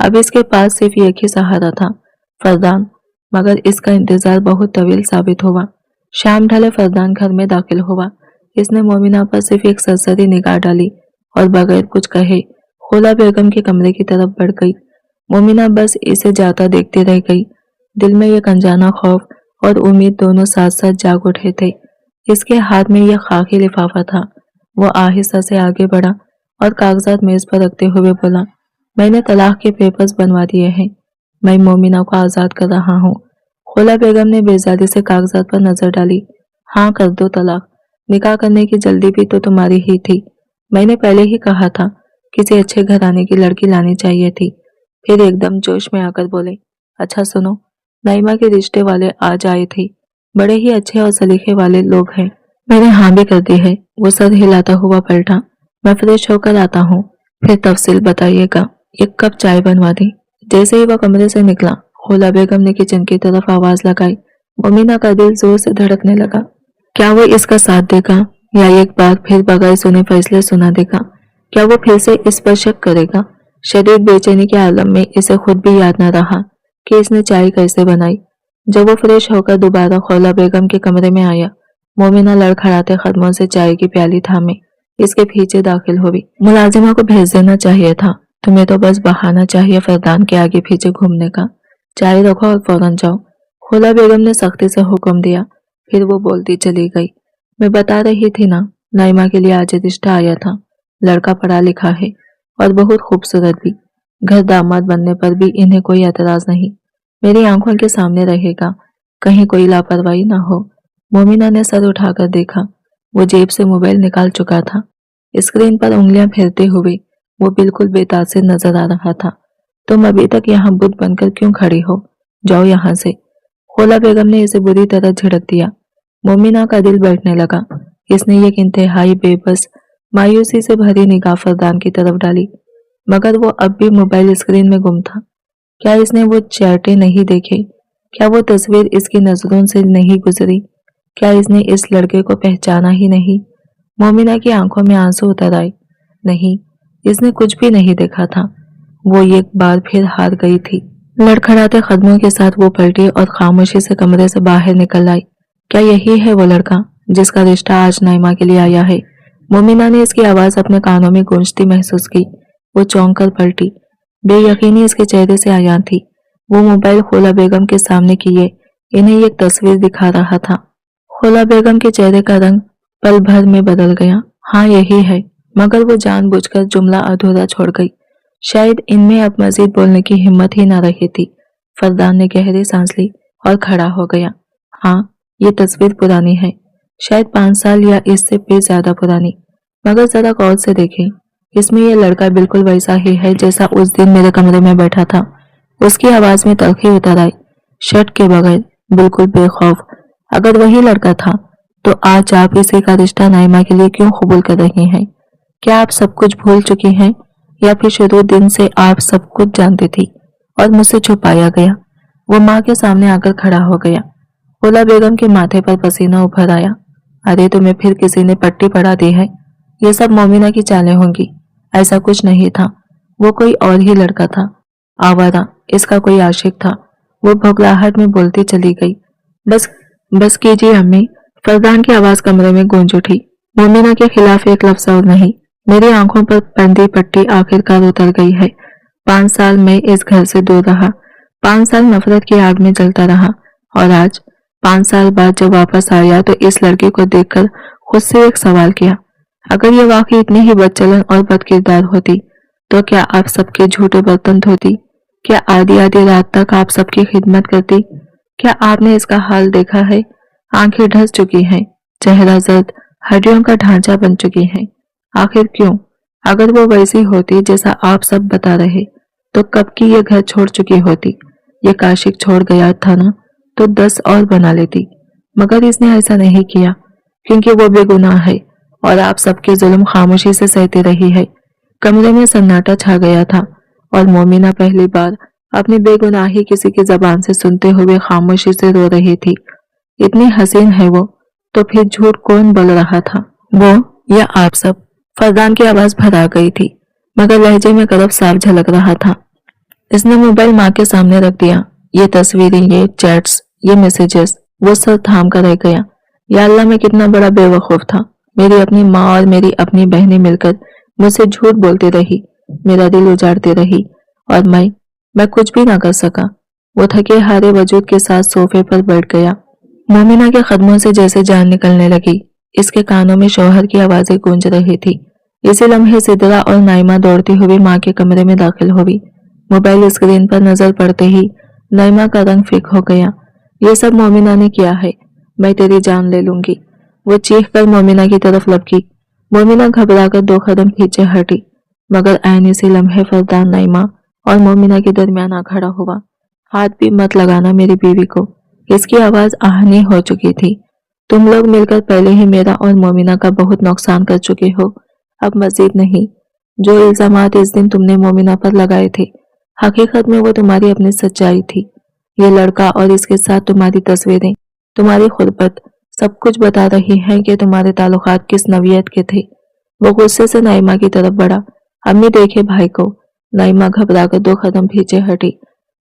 अब इसके पास सिर्फ एक ही सहारा था, फरदान, मगर इसका इंतजार बहुत तवील साबित हुआ। शाम ढले फरदान घर में दाखिल हुआ। इसने मोमिना पर सिर्फ एक सरसरी निगाह डाली और बगैर कुछ कहे खोला बेगम के कमरे की तरफ बढ़ गई। मोमिना बस इसे जाता देखती रह गई। दिल में एक अनजाना खौफ और उम्मीद दोनों साथ साथ जाग उठे थे। इसके हाथ में यह खाकी लिफाफा था। वो आहिस्ता से आगे बढ़ा और कागजात मेज पर रखते हुए बोला, मैंने तलाक के पेपर्स बनवा दिए हैं, मैं मोमिना को आजाद कर रहा हूँ। खोला बेगम ने बेजारी से कागजात पर नजर डाली। हाँ कर दो तलाक, निकाह करने की जल्दी भी तो तुम्हारी ही थी। मैंने पहले ही कहा था किसी अच्छे घराने की लड़की लानी चाहिए थी। फिर एकदम जोश में आकर बोले, अच्छा सुनो, नाइमा के रिश्ते वाले आज आए थे, बड़े ही अच्छे और सलीके वाले लोग हैं। मैंने हाँ भी कर दी है। वो सर हिलाता हुआ पलटा। मैं फ्रेश होकर आता हूँ, फिर तफसील बताइएगा। एक कप चाय बनवा दी। जैसे ही वह कमरे से निकला, खोला बेगम ने किचन की तरफ आवाज लगाई। मोमिना का दिल जोर से धड़कने लगा। क्या वो इसका साथ देगा या एक बार फिर बगैर सुने फैसले सुना देगा? क्या वो फिर से इस पर शक करेगा? शदीद बेचैनी के आलम में इसे खुद भी याद न रहा कि इसने चाय कैसे बनाई। जब वो फ्रेश होकर दोबारा खोला बेगम के कमरे में आया, मोमिना लड़खड़ाते कदमों से चाय की प्याली थामे इसके पीछे दाखिल हुई। मुलाजिमा को भेज देना चाहिए था, तुम्हें तो बस बहाना चाहिए फरदान के आगे पीछे घूमने का। चाय रखो और फौरन जाओ, खोला बेगम ने सख्ती से हुक्म दिया। फिर वो बोलती चली गई, मैं बता रही थी ना, नाइमा के लिए आज रिश्ता आया था। लड़का पढ़ा लिखा है और बहुत खूबसूरत भी। घर दामाद बनने पर भी इन्हें कोई एतराज नहीं। मेरी आंखों के सामने रहेगा, कहीं कोई लापरवाही ना हो। मोमिना ने सर उठाकर देखा। वो जेब से मोबाइल निकाल चुका था। स्क्रीन पर उंगलियां फेरते हुए वो बिल्कुल बेतासिर नजर आ रहा था। तुम अभी तक यहाँ बुत बनकर क्यों खड़ी हो? जाओ यहाँ से। खोला बेगम ने इसे बुरी तरह झिड़क दिया। मोमिना का दिल बैठने लगा। इसने एक इंतहाई बेबस, मायूसी से भरी निगाह फरदान की तरफ डाली, मगर वो अब भी मोबाइल स्क्रीन में गुम था। क्या इसने वो चैटे नहीं देखे? क्या वो तस्वीर इसकी नजरों से नहीं गुजरी? क्या इसने इस लड़के को पहचाना ही नहीं? मोमिना की आंखों में आंसू उतर आए। नहीं, इसने कुछ भी नहीं देखा था। वो एक बार फिर हार गई थी। लड़खड़ाते कदमों के साथ वो पलटी और खामोशी से कमरे से बाहर निकल आई। क्या यही है वो लड़का जिसका रिश्ता आज नाइमा के लिए आया है? मोमिना ने इसकी आवाज अपने कानों में गूंजती महसूस की। वो चौंक कर पलटी। बेयकीनी इसके चेहरे से आया थी। वो मोबाइल खोला बेगम के सामने किए इन्हें एक तस्वीर दिखा रहा था। खोला बेगम के चेहरे का रंग पल भर में बदल गया। हाँ, यही है, मगर वो जानबूझकर जुमला अधूरा छोड़ गई। शायद इनमें अब मजीद बोलने की हिम्मत ही न रही थी। फरदान ने गहरी सांस ली और खड़ा हो गया। हाँ, ये तस्वीर पुरानी है, शायद 5 साल या इससे भी ज्यादा पुरानी, मगर जरा गौर से देखें। इसमें यह लड़का बिल्कुल वैसा ही है जैसा उस दिन मेरे कमरे में बैठा था। उसकी आवाज में तलखी उतर आई, शर्ट के बगैर, बिल्कुल बेखौफ। अगर वही लड़का था तो आज आप इसी का रिश्ता नाइमा के लिए क्यों कबूल कर रही हैं? क्या आप सब कुछ भूल चुकी हैं या फिर शुरू दिन से आप सब कुछ जानती थी और मुझसे छुपाया गया? वो माँ के सामने आकर खड़ा हो गया। होला बेगम के माथे पर पसीना उभर आया। अरे, तुम्हें फिर किसी ने पट्टी पढ़ा दी है। ये सब मोमिना की चालें होंगी। ऐसा कुछ नहीं था, वो कोई और ही लड़का था, आवारा, इसका कोई आशिक था। वो भुगलाहट में बोलती चली गई। बस बस कीजिए अम्मी। फरदान की आवाज कमरे में गूंज उठी। मोमिना के खिलाफ एक लफ्ज और नहीं। मेरी आंखों पर बंधी पट्टी आखिरकार उतर गई है। 5 साल में इस घर से दूर रहा, 5 साल नफरत की आग में जलता रहा, और आज 5 साल बाद जब वापस आया तो इस लड़की को देखकर खुद से एक सवाल किया, अगर ये वाकई इतनी ही बदचलन और बदकिरदार होती तो क्या आप सबके झूठे बर्तन धोती? क्या आधी आधी रात तक आप सबकी खिदमत करती? क्या आपने इसका हाल देखा है? आंखें ढस चुकी हैं, चेहरा जर्द, हड्डियों का ढांचा बन चुकी है। आखिर क्यों? अगर वो वैसी होती जैसा आप सब बता रहे तो कब की ये घर छोड़ चुकी होती। ये काशिक छोड़ गया था ना, तो 10 और बना लेती, मगर इसने ऐसा नहीं किया क्योंकि वो बेगुनाह है और आप सबके जुल्म खामोशी से सहती रही है। कमरे में सन्नाटा छा गया था और मोमिना पहली बार अपनी बेगुनाही किसी की जबान से सुनते हुए खामोशी से रो रही थी। इतनी हसीन है वो, तो फिर झूठ कौन बोल रहा था, वो या आप सब? फरदान की आवाज भर आ गई थी, मगर लहजे में गर्व साफ झलक रहा था। इसने मोबाइल माँ के सामने रख दिया। ये तस्वीरें, ये चैट्स, ये मैसेजेस, वो सर थाम कर रह गया। या अल्लाह, मैं कितना बड़ा बेवकूफ था। मेरी अपनी माँ और मेरी अपनी बहनें मिलकर मुझसे झूठ बोलती रही, मेरा दिल उजाड़ती रही, और मैं कुछ भी ना कर सका। वो थके हारे वजूद के साथ सोफे पर बैठ गया। मोमिना के कदमों से जैसे जान निकलने लगी। इसके कानों में शौहर की आवाजें गूंज रही थी। इसी लम्हे सिदरा और नाइमा दौड़ती हुई माँ के कमरे में दाखिल हुई। मोबाइल स्क्रीन पर नजर पड़ते ही नाइमा का रंग फीक हो गया। ये सब मोमिना ने किया है, मैं तेरी जान ले लूंगी। वो चीख कर मोमिना की तरफ लपकी। मोमिना घबराकर 2 कदम पीछे हटी, मगर ऐन इसी लम्हे फरदान नाइमा और मोमिना के दरमियान आ खड़ा हुआ। हाथ भी मत लगाना मेरी बीवी को, इसकी आवाज आहनी हो चुकी थी। तुम लोग मिलकर पहले ही मेरा और मोमिना का बहुत नुकसान कर चुके हो, अब मजीद नहीं। जो इल्जामात इस दिन तुमने मोमिना पर लगाए थे, हकीकत में वो तुम्हारी अपनी सच्चाई थी। ये लड़का और इसके साथ तुम्हारी तस्वीरें, तुम्हारी खुरबत, सब कुछ बता रही हैं कि तुम्हारे ताल्लुकात किस नवियत के थे। वो गुस्से से नाइमा की तरफ बढ़ा। अम्मी देखे भाई को। नाइमा घबराकर 2 कदम पीछे हटी,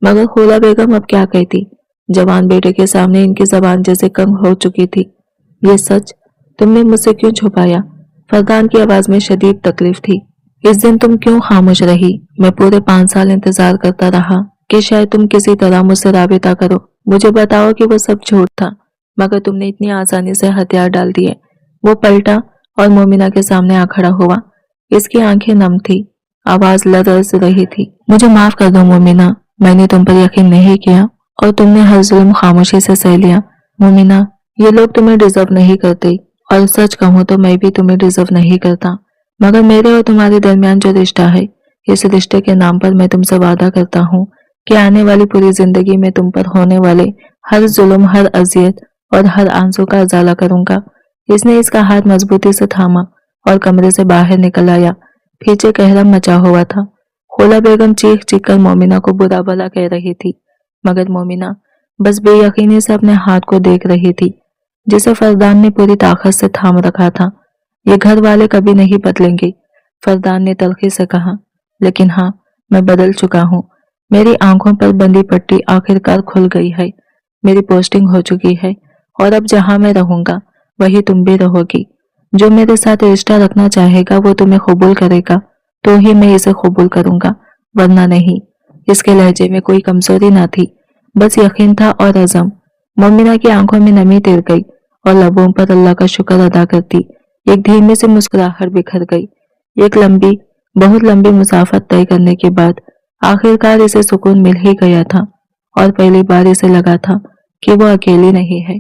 मगर खोला बेगम अब क्या कहती। जवान बेटे के सामने इनकी जबान जैसे कम हो चुकी थी। ये सच तुमने मुझसे क्यों छुपाया? फरदान की आवाज में शदीद तकलीफ थी। इस दिन तुम क्यों खामोश रही? मैं पूरे 5 साल इंतजार करता रहा कि शायद तुम किसी तरह मुझसे राबिता करो, मुझे बताओ कि वो सब झूठ था, मगर तुमने इतनी आसानी से हथियार डाल दिए। वो पलटा और मोमिना के सामने आ खड़ा हुआ। इसकी आंखें नम थी, आवाज लरज रही थी। मुझे माफ कर दो मोमिना, मैंने तुम पर यकीन नहीं किया और तुमने हर जुल्म खामोशी से सह लिया। मोमिना, ये लोग तुम्हें डिजर्व नहीं करते और सच कहूँ तो मैं भी तुम्हें डिजर्व नहीं करता, मगर मेरे और तुम्हारे दरमियान जो रिश्ता है, इस रिश्ते के नाम पर मैं तुमसे वादा करता हूँ कि आने वाली पूरी जिंदगी में तुम पर होने वाले हर जुल्म, हर अजियत और हर आंसू का उजाला करूंगा। इसने इसका हाथ मजबूती से थामा और कमरे से बाहर निकल आया। पीछे कहरम मचा हुआ था। खोला बेगम चीख चीख कर मोमिना को बुरा भला कह रही थी, मगर मोमिना बस बेयकीनी से अपने हाथ को देख रही थी जिसे फरदान ने पूरी ताकत से थाम रखा था। ये घर वाले कभी नहीं बदलेंगे, फरदान ने तल्खी से कहा, लेकिन हाँ, मैं बदल चुका हूँ। मेरी आंखों पर बंदी पट्टी आखिरकार खुल गई है, मेरी पोस्टिंग हो चुकी है और अब जहां मैं रहूंगा वही तुम भी रहोगी। जो मेरे साथ रिश्ता रखना चाहेगा वो तुम्हें कबूल करेगा तो ही मैं इसे कबूल करूंगा, वरना नहीं। इसके लहजे में कोई कमजोरी ना थी, बस यकीन था और अज़म। मोमिना की आंखों में नमी तिर गई और लबों पर अल्लाह का शुक्र अदा करती एक धीमी सी मुस्कुराहट बिखर गई। एक लंबी, बहुत लंबी मुसाफत तय करने के बाद आखिरकार इसे सुकून मिल ही गया था और पहली बार इसे लगा था कि वो अकेली नहीं है।